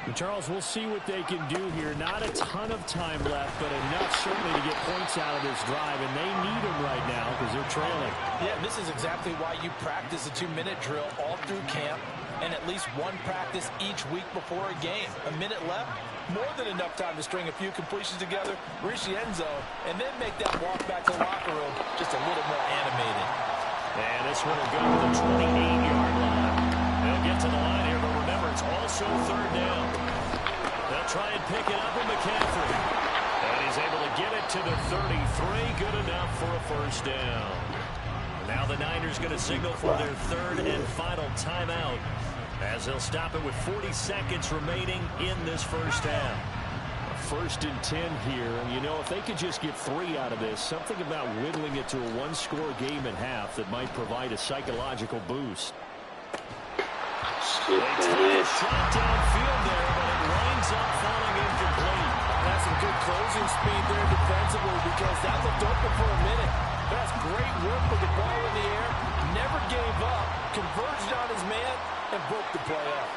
And Charles, we'll see what they can do here. Not a ton of time left, but enough certainly to get points out of this drive, and they need them right now because they're trailing. Yeah, this is exactly why you practice a 2-minute drill all through camp and at least one practice each week before a game. A minute left, more than enough time to string a few completions together, reach the end zone, and then make that walk back to the locker room just a little more animated. And this one will go to the 28-yard line. They'll get to the line here, but remember, it's also 3rd down. They'll try and pick it up with McCaffrey. And he's able to get it to the 33. Good enough for a first down. Now the Niners going to signal for their 3rd and final timeout as they'll stop it with 40 seconds remaining in this first half. 1st and 10 here, and you know, if they could just get 3 out of this, something about whittling it to a 1-score game at half that might provide a psychological boost. Shit, They take a shot downfield there, but it winds up falling incomplete. That's some good closing speed there defensively because that looked open for a minute. That's great work with the ball in the air, never gave up, converged on his man, and broke the play up.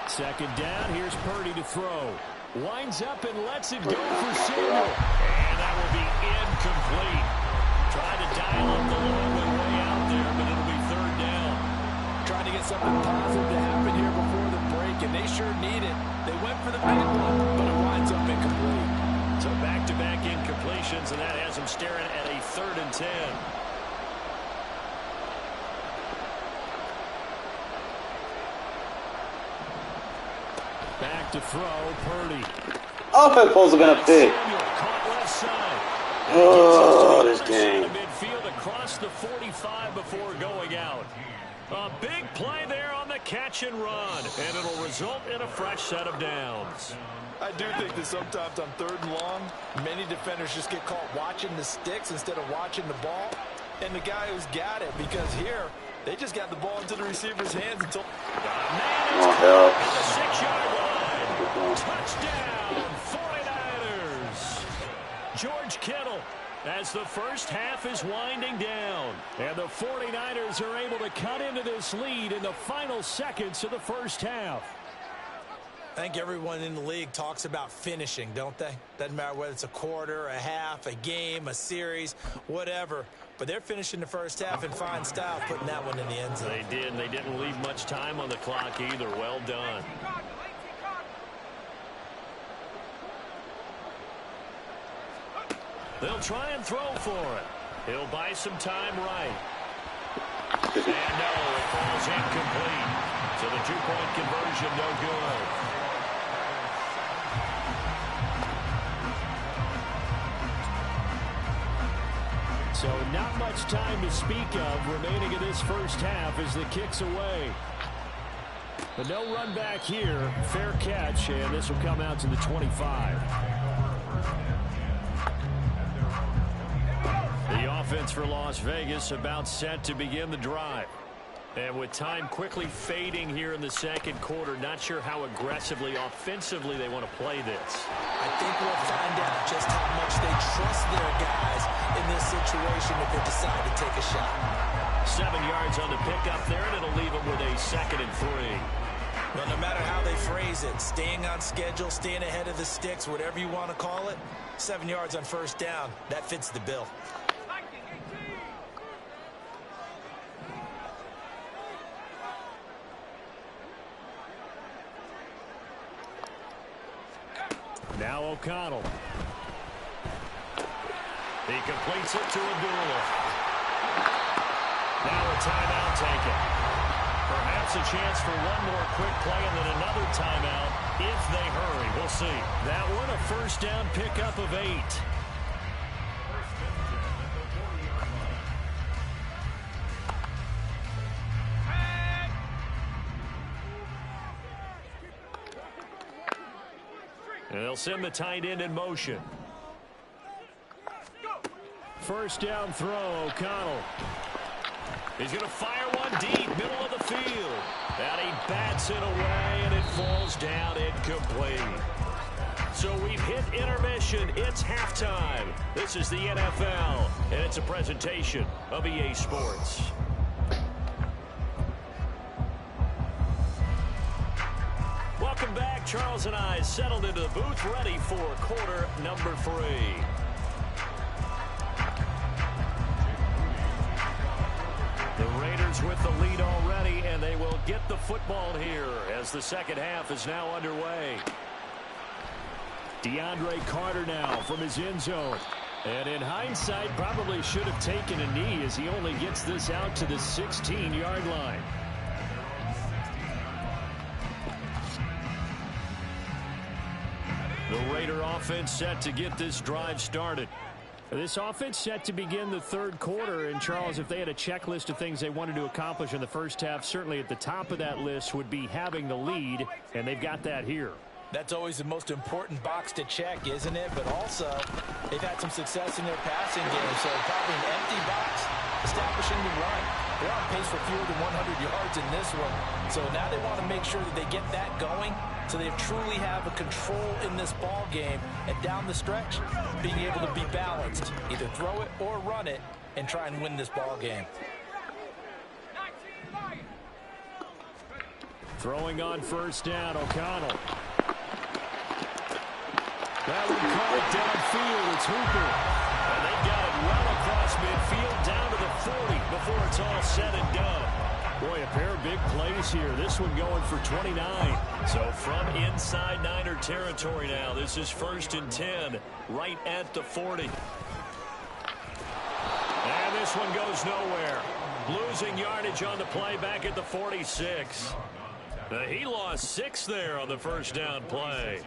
Second down, here's Purdy to throw. Winds up and lets it go for Samuel. And that will be incomplete. Tried to dial up the long way out there, but it'll be 3rd down. Trying to get something positive to happen here before the break, and they sure need it. They went for the big one, but it winds up incomplete. So back-to-back incompletions, and that has them staring at a 3rd and 10. Back to throw, Purdy. Oh, it's supposed to have been a pick. Caught left side. Oh, this game. Midfield across the 45 before going out. A big play there on the catch and run, and it'll result in a fresh set of downs. I do think that sometimes on 3rd and long, many defenders just get caught watching the sticks instead of watching the ball. And the guy who's got it, because here, they just got the ball into the receiver's hands until... Man is caught at the 6-yard line. Touchdown, 49ers. George Kittle, as the first half is winding down. And the 49ers are able to cut into this lead in the final seconds of the first half. I think everyone in the league talks about finishing, don't they? Doesn't matter whether it's a quarter, a half, a game, a series, whatever. But they're finishing the first half in fine style, putting that one in the end zone. They did, and they didn't leave much time on the clock either. Well done. They'll try and throw for it. He'll buy some time right. And no, it falls incomplete. So the 2-point conversion no good. So not much time to speak of remaining in this first half as the kick's away. But no run back here. Fair catch, and this will come out to the 25. The offense for Las Vegas about set to begin the drive. And with time quickly fading here in the second quarter, not sure how aggressively, offensively they want to play this. I think we'll find out just how much they trust their guys in this situation if they decide to take a shot. 7 yards on the pickup there, and it'll leave them with a 2nd and 3. Well, no matter how they phrase it, staying on schedule, staying ahead of the sticks, whatever you want to call it, 7 yards on first down, that fits the bill. Now O'Connell. He completes it to Abdullah. Now a timeout taken. Perhaps a chance for one more quick play and then another timeout if they hurry. We'll see. That one a first down pickup of 8. And they'll send the tight end in motion. First down throw, O'Connell. He's going to fire one deep, middle of the field. And he bats it away, and it falls down incomplete. So we've hit intermission. It's halftime. This is the NFL, and it's a presentation of EA Sports. Welcome back. Charles and I settled into the booth, ready for quarter number 3. The Raiders with the lead already, and they will get the football here as the second half is now underway. DeAndre Carter now from his end zone. And in hindsight, probably should have taken a knee as he only gets this out to the 16-yard line. The Raider offense set to get this drive started. This offense set to begin the third quarter. And, Charles, if they had a checklist of things they wanted to accomplish in the first half, certainly at the top of that list would be having the lead, and they've got that here. That's always the most important box to check, isn't it? But also, they've had some success in their passing game, so probably an empty box, establishing the run. They're on pace for fewer than 100 yards in this one. So now they want to make sure that they get that going so they truly have a control in this ball game. And down the stretch, being able to be balanced. Either throw it or run it and try and win this ball game. Throwing on first down, O'Connell. That would call it downfield. It's Hooper. And they've got it well across midfield down to the 40 before it's all said and done. Boy, a pair of big plays here. This one going for 29. So from inside Niner territory now, this is 1st and 10 right at the 40. And this one goes nowhere. Losing yardage on the play back at the 46. He lost 6 there on the first down play.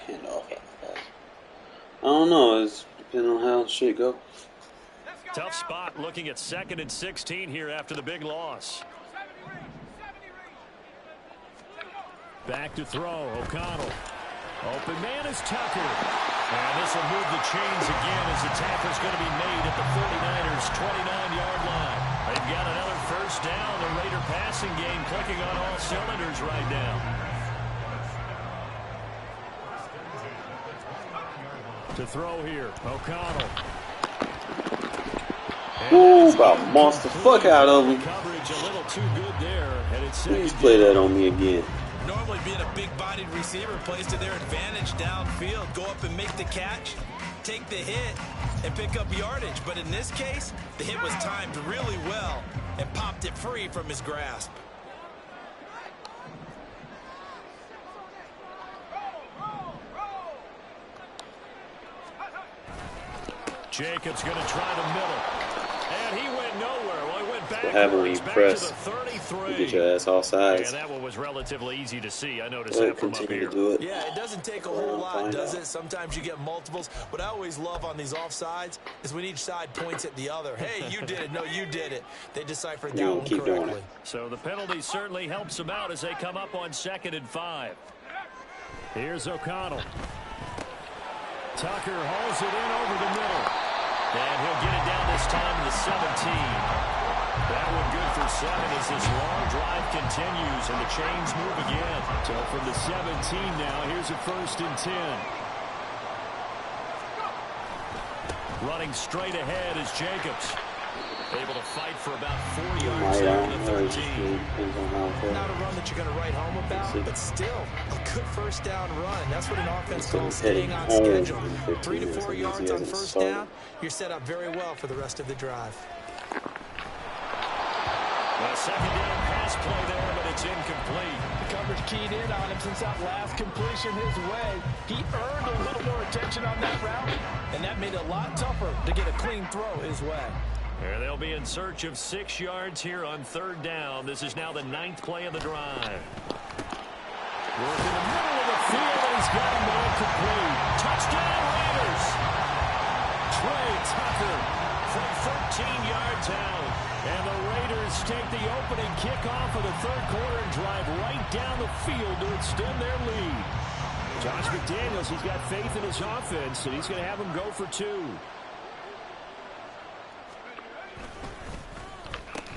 I don't know. It's depending on how shit go. Tough spot looking at 2nd and 16 here after the big loss. Back to throw. O'Connell. Open man is Tucker. And this will move the chains again as the tackle's going to be made at the 49ers' 29-yard line. They've got another first down. The Raider passing game clicking on all cylinders right now. To throw here, O'Connell. Ooh, about monster fuck out of him. Coverage a little too good there. And it's Please play that on me again. Normally being a big-bodied receiver plays to their advantage downfield. Go up and make the catch, take the hit, and pick up yardage. But in this case, the hit was timed really well and popped it free from his grasp. Jacobs going to try the middle. And he went nowhere. Well, he went back. What happened when you press? To the 33. You get your ass all sides. Yeah, that one was relatively easy to see. I noticed that from up Continue here. to do it. Yeah, it doesn't take a whole lot, does it? Sometimes you get multiples. What I always love on these offsides is when each side points at the other. Hey, you did it. No, you did it. They decipher that one keep doing correctly. it. So the penalty certainly helps them out as they come up on 2nd and 5. Here's O'Connell. Tucker hauls it in over the middle. And he'll get it down this time to the 17. That one good for 7 as this long drive continues and the chains move again. So from the 17 now, here's a 1st and 10. Running straight ahead is Jacobs. Able to fight for about 4 yards there to the 13. Not a run that you're going to write home about, but still a good first down run. That's what an offense calls staying on schedule. 3 to 4 yards on first down, you're set up very well for the rest of the drive. A 2nd down pass play there, but it's incomplete. The coverage keyed in on him since that last completion his way. He earned a little more attention on that route, and that made it a lot tougher to get a clean throw his way. And they'll be in search of 6 yards here on 3rd down. This is now the 9th play of the drive. Work in the middle of the field, and he's got him complete. Touchdown, Raiders! Trey Tucker from 13 yards out. And the Raiders take the opening kickoff of the 3rd quarter and drive right down the field to extend their lead. Josh McDaniels, he's got faith in his offense, and he's going to have them go for 2.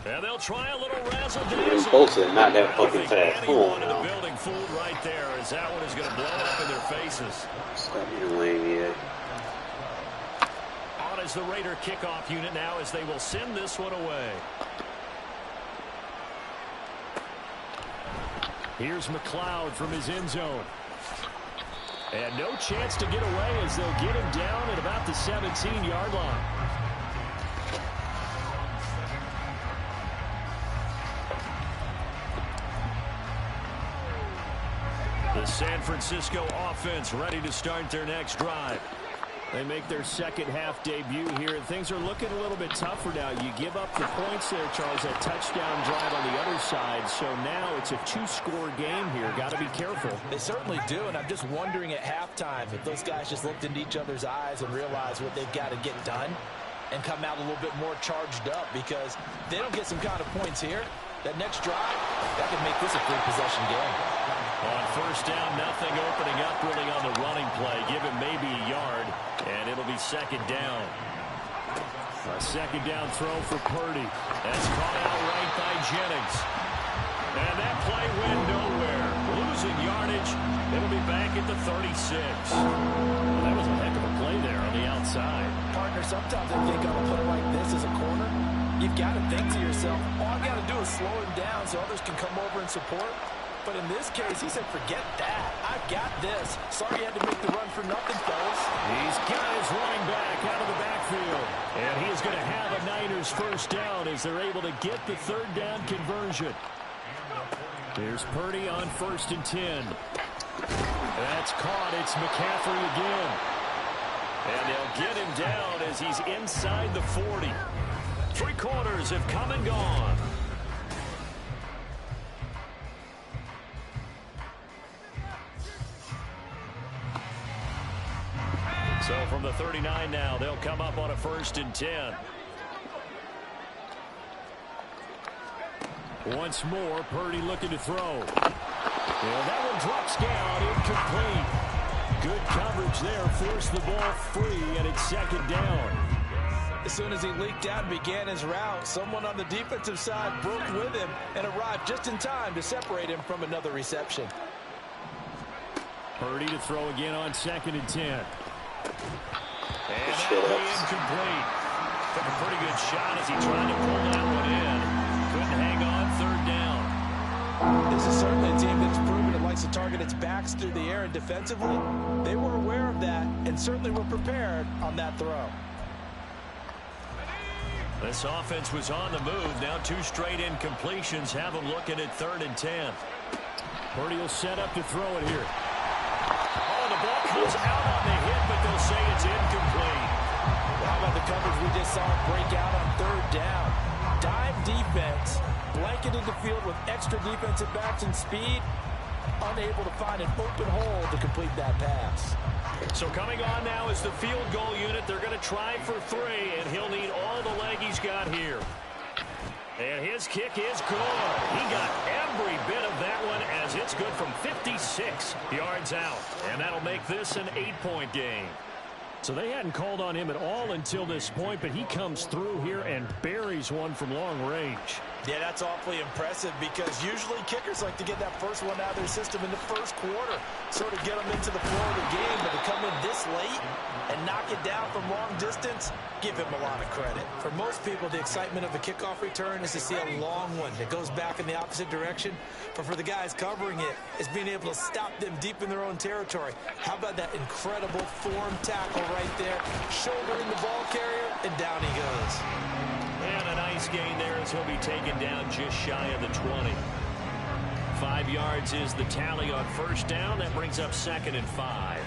And they'll try a little razzle-dazzle. Supposed to not that fucking fast. Come on The now. building fooled right there as that one is going to blow up in their faces. Stop being lame yet. On is the Raider kickoff unit now as they will send this one away. Here's McLeod from his end zone. And no chance to get away as they'll get him down at about the 17-yard line. The San Francisco offense ready to start their next drive. They make their second half debut here, and things are looking a little bit tougher now. You give up the points there, Charles, that touchdown drive on the other side. So now it's a 2-score game here. Got to be careful. They certainly do, and I'm just wondering at halftime if those guys just looked into each other's eyes and realized what they've got to get done and come out a little bit more charged up, because they don't get some kind of points here. That next drive, that could make this a 3-possession game. On first down, nothing opening up really on the running play. Give him maybe a yard, and it'll be 2nd down. A 2nd down throw for Purdy. That's caught out right by Jennings. And that play went nowhere. Losing yardage. It'll be back at the 36. Well, that was a heck of a play there on the outside. Partner, sometimes I think on a play like this as a corner, you've got to think to yourself, all I've got to do is slow him down so others can come over and support. But in this case, he said, forget that. I've got this. Sorry you had to make the run for nothing, fellas. He's got his running back out of the backfield. And he is going to have a Niners first down as they're able to get the 3rd down conversion. Here's Purdy on 1st and 10. That's caught. It's McCaffrey again. And they'll get him down as he's inside the 40. 3 quarters have come and gone. So from the 39 now, they'll come up on a 1st and 10. Once more, Purdy looking to throw. And that one drops down, incomplete. Good coverage there, forced the ball free, and it's second down. As soon as he leaked out and began his route, someone on the defensive side broke with him and arrived just in time to separate him from another reception. Purdy to throw again on 2nd and 10. And that'll be incomplete. Took a pretty good shot as he tried to pull that one in. Couldn't hang on, 3rd down. This is certainly a team that's proven it likes to target its backs through the air, and defensively, they were aware of that and certainly were prepared on that throw. This offense was on the move. Now 2 straight incompletions have them looking at 3rd and 10. Purdy will set up to throw it here. Oh, the ball comes out on the hit, but they'll say it's incomplete. How about the coverage we just saw break out on 3rd down? Dime defense, blanketed the field with extra defensive backs and speed, unable to find an open hole to complete that pass. So coming on now is the field goal unit. They're going to try for 3, and he'll need all the leg he's got here. And his kick is good. He got every bit of that one as it's good from 56 yards out. And that'll make this an 8-point game. So they hadn't called on him at all until this point, but he comes through here and buries one from long range. Yeah, that's awfully impressive because usually kickers like to get that first one out of their system in the first quarter, sort of get them into the flow of the game, but to come in this late and knock it down from long distance, give him a lot of credit. For most people, the excitement of a kickoff return is to see a long one that goes back in the opposite direction, but for the guys covering it, it's being able to stop them deep in their own territory. How about that incredible form tackle right there, shouldering the ball carrier, and down he goes. And a nice gain there as he'll be taken down just shy of the 20. 5 yards is the tally on 1st down. That brings up 2nd and 5.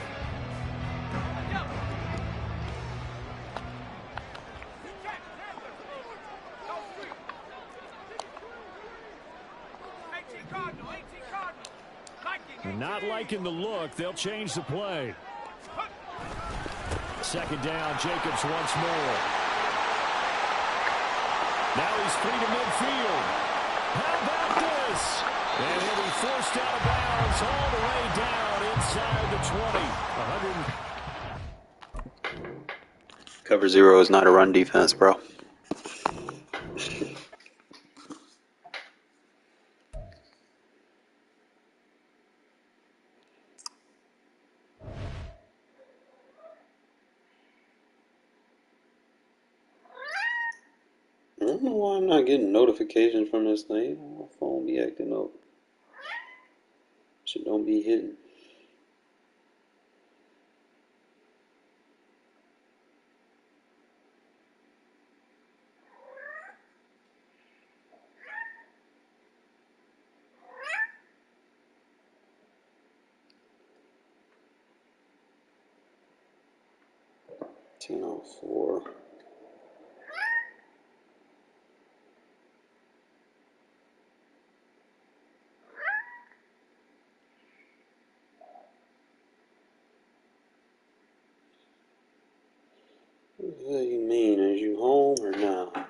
Not liking the look. They'll change the play. 2nd down, Jacobs once more. Now he's free to midfield. How about this? And he'll be forced out of bounds all the way down inside the 20. Cover 0 is not a run defense, bro. I don't know why I'm not getting notifications from this thing. My phone be acting up. Shit don't be hitting. $10.04. What do you mean? Is you home or not?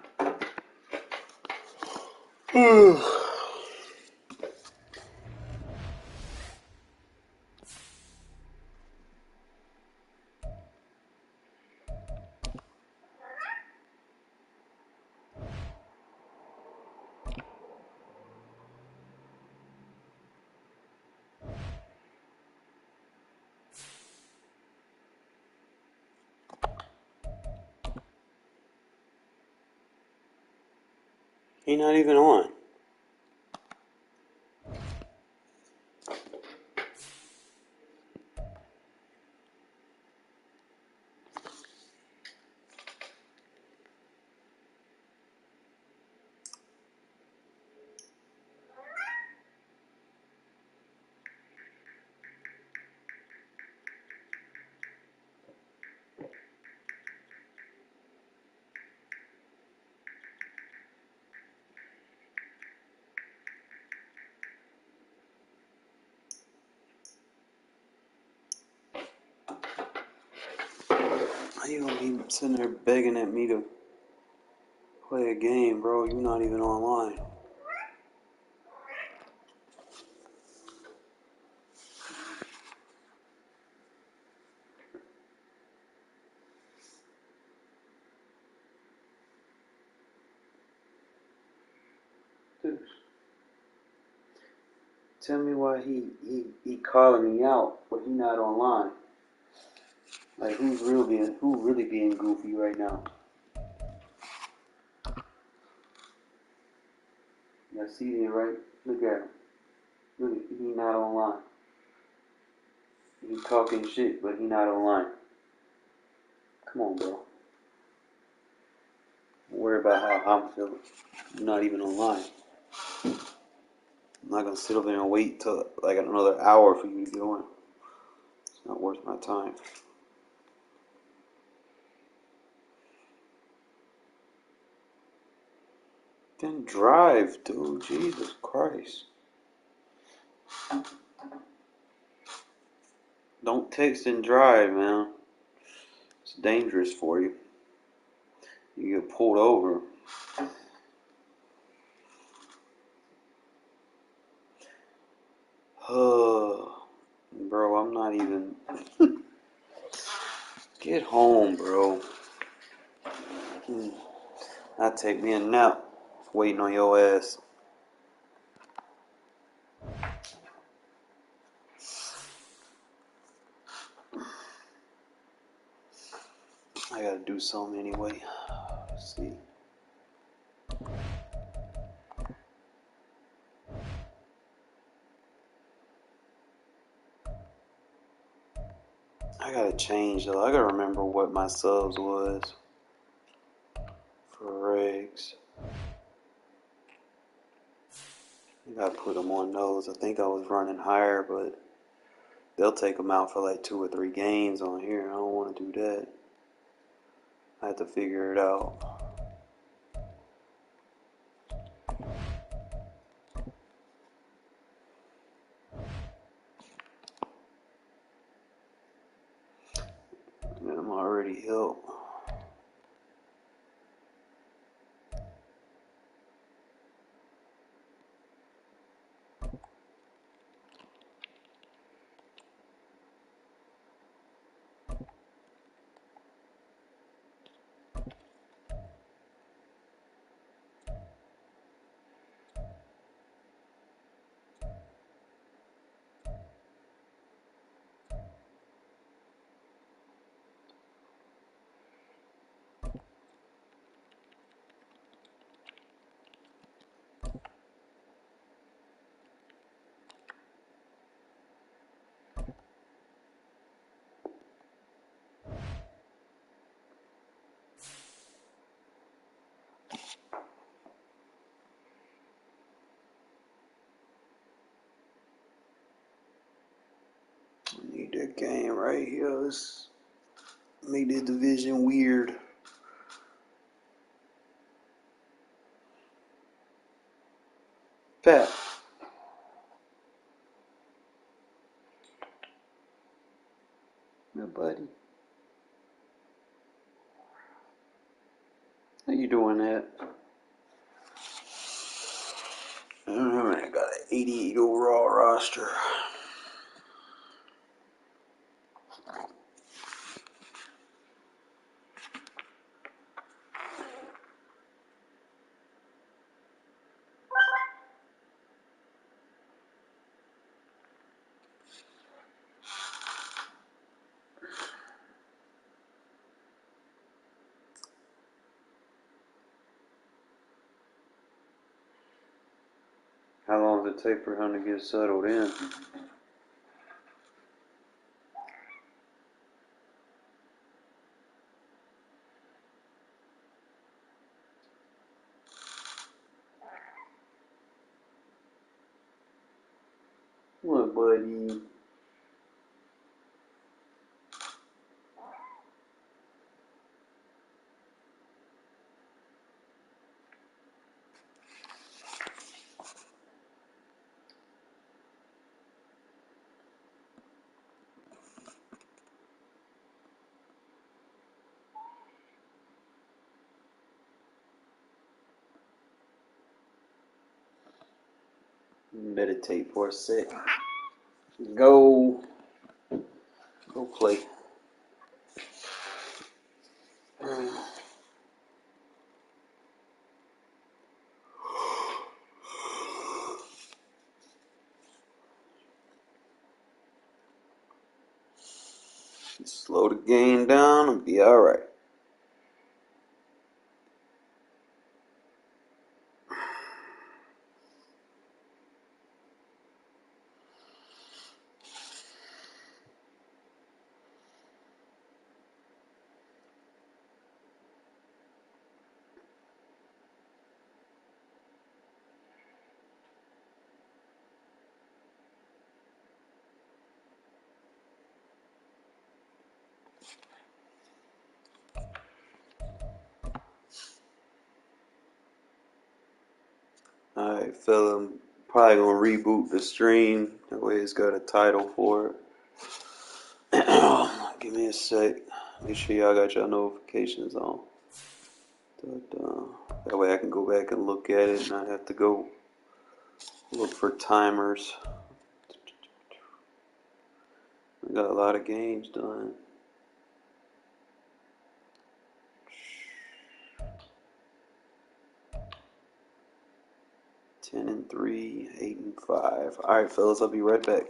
He not even on. How you gonna be sitting there begging at me to play a game, bro? You're not even online. Tell me why he calling me out, but he not online. Like who really being goofy right now? Y'all see it, right? Look at him. Look, he not online. He talking shit, but he not online. Come on, bro. Don't worry about how I'm feeling. I'm not even online. I'm not gonna sit over there and wait till like another hour for you to get on. It's not worth my time. Then drive, dude. Jesus Christ. Don't text and drive, man. It's dangerous for you. You get pulled over. Bro, I'm not even... Get home, bro. I'll take me a nap waiting on your ass. I gotta do something anyway. Let's see. I gotta change though. I gotta remember what my subs was for regs. I gotta put them on those. I think I was running higher, but they'll take them out for like 2 or 3 games on here. I don't want to do that. I have to figure it out. Man, I'm already healed. I need that game right here. Let's make this division weird. Pat. My buddy. How you doing that? I got an 88 overall roster. How long does it take for him to get settled in? What, buddy? Meditate for a sec. Go play. Slow the game down and be alright. Alright, fella, I'm probably gonna reboot the stream. That way it's got a title for it. Give me a sec. Make sure y'all got your notifications on. That way I can go back and look at it and not have to go look for timers. I got a lot of games done. 10-3, 8-5. Alright, fellas, I'll be right back.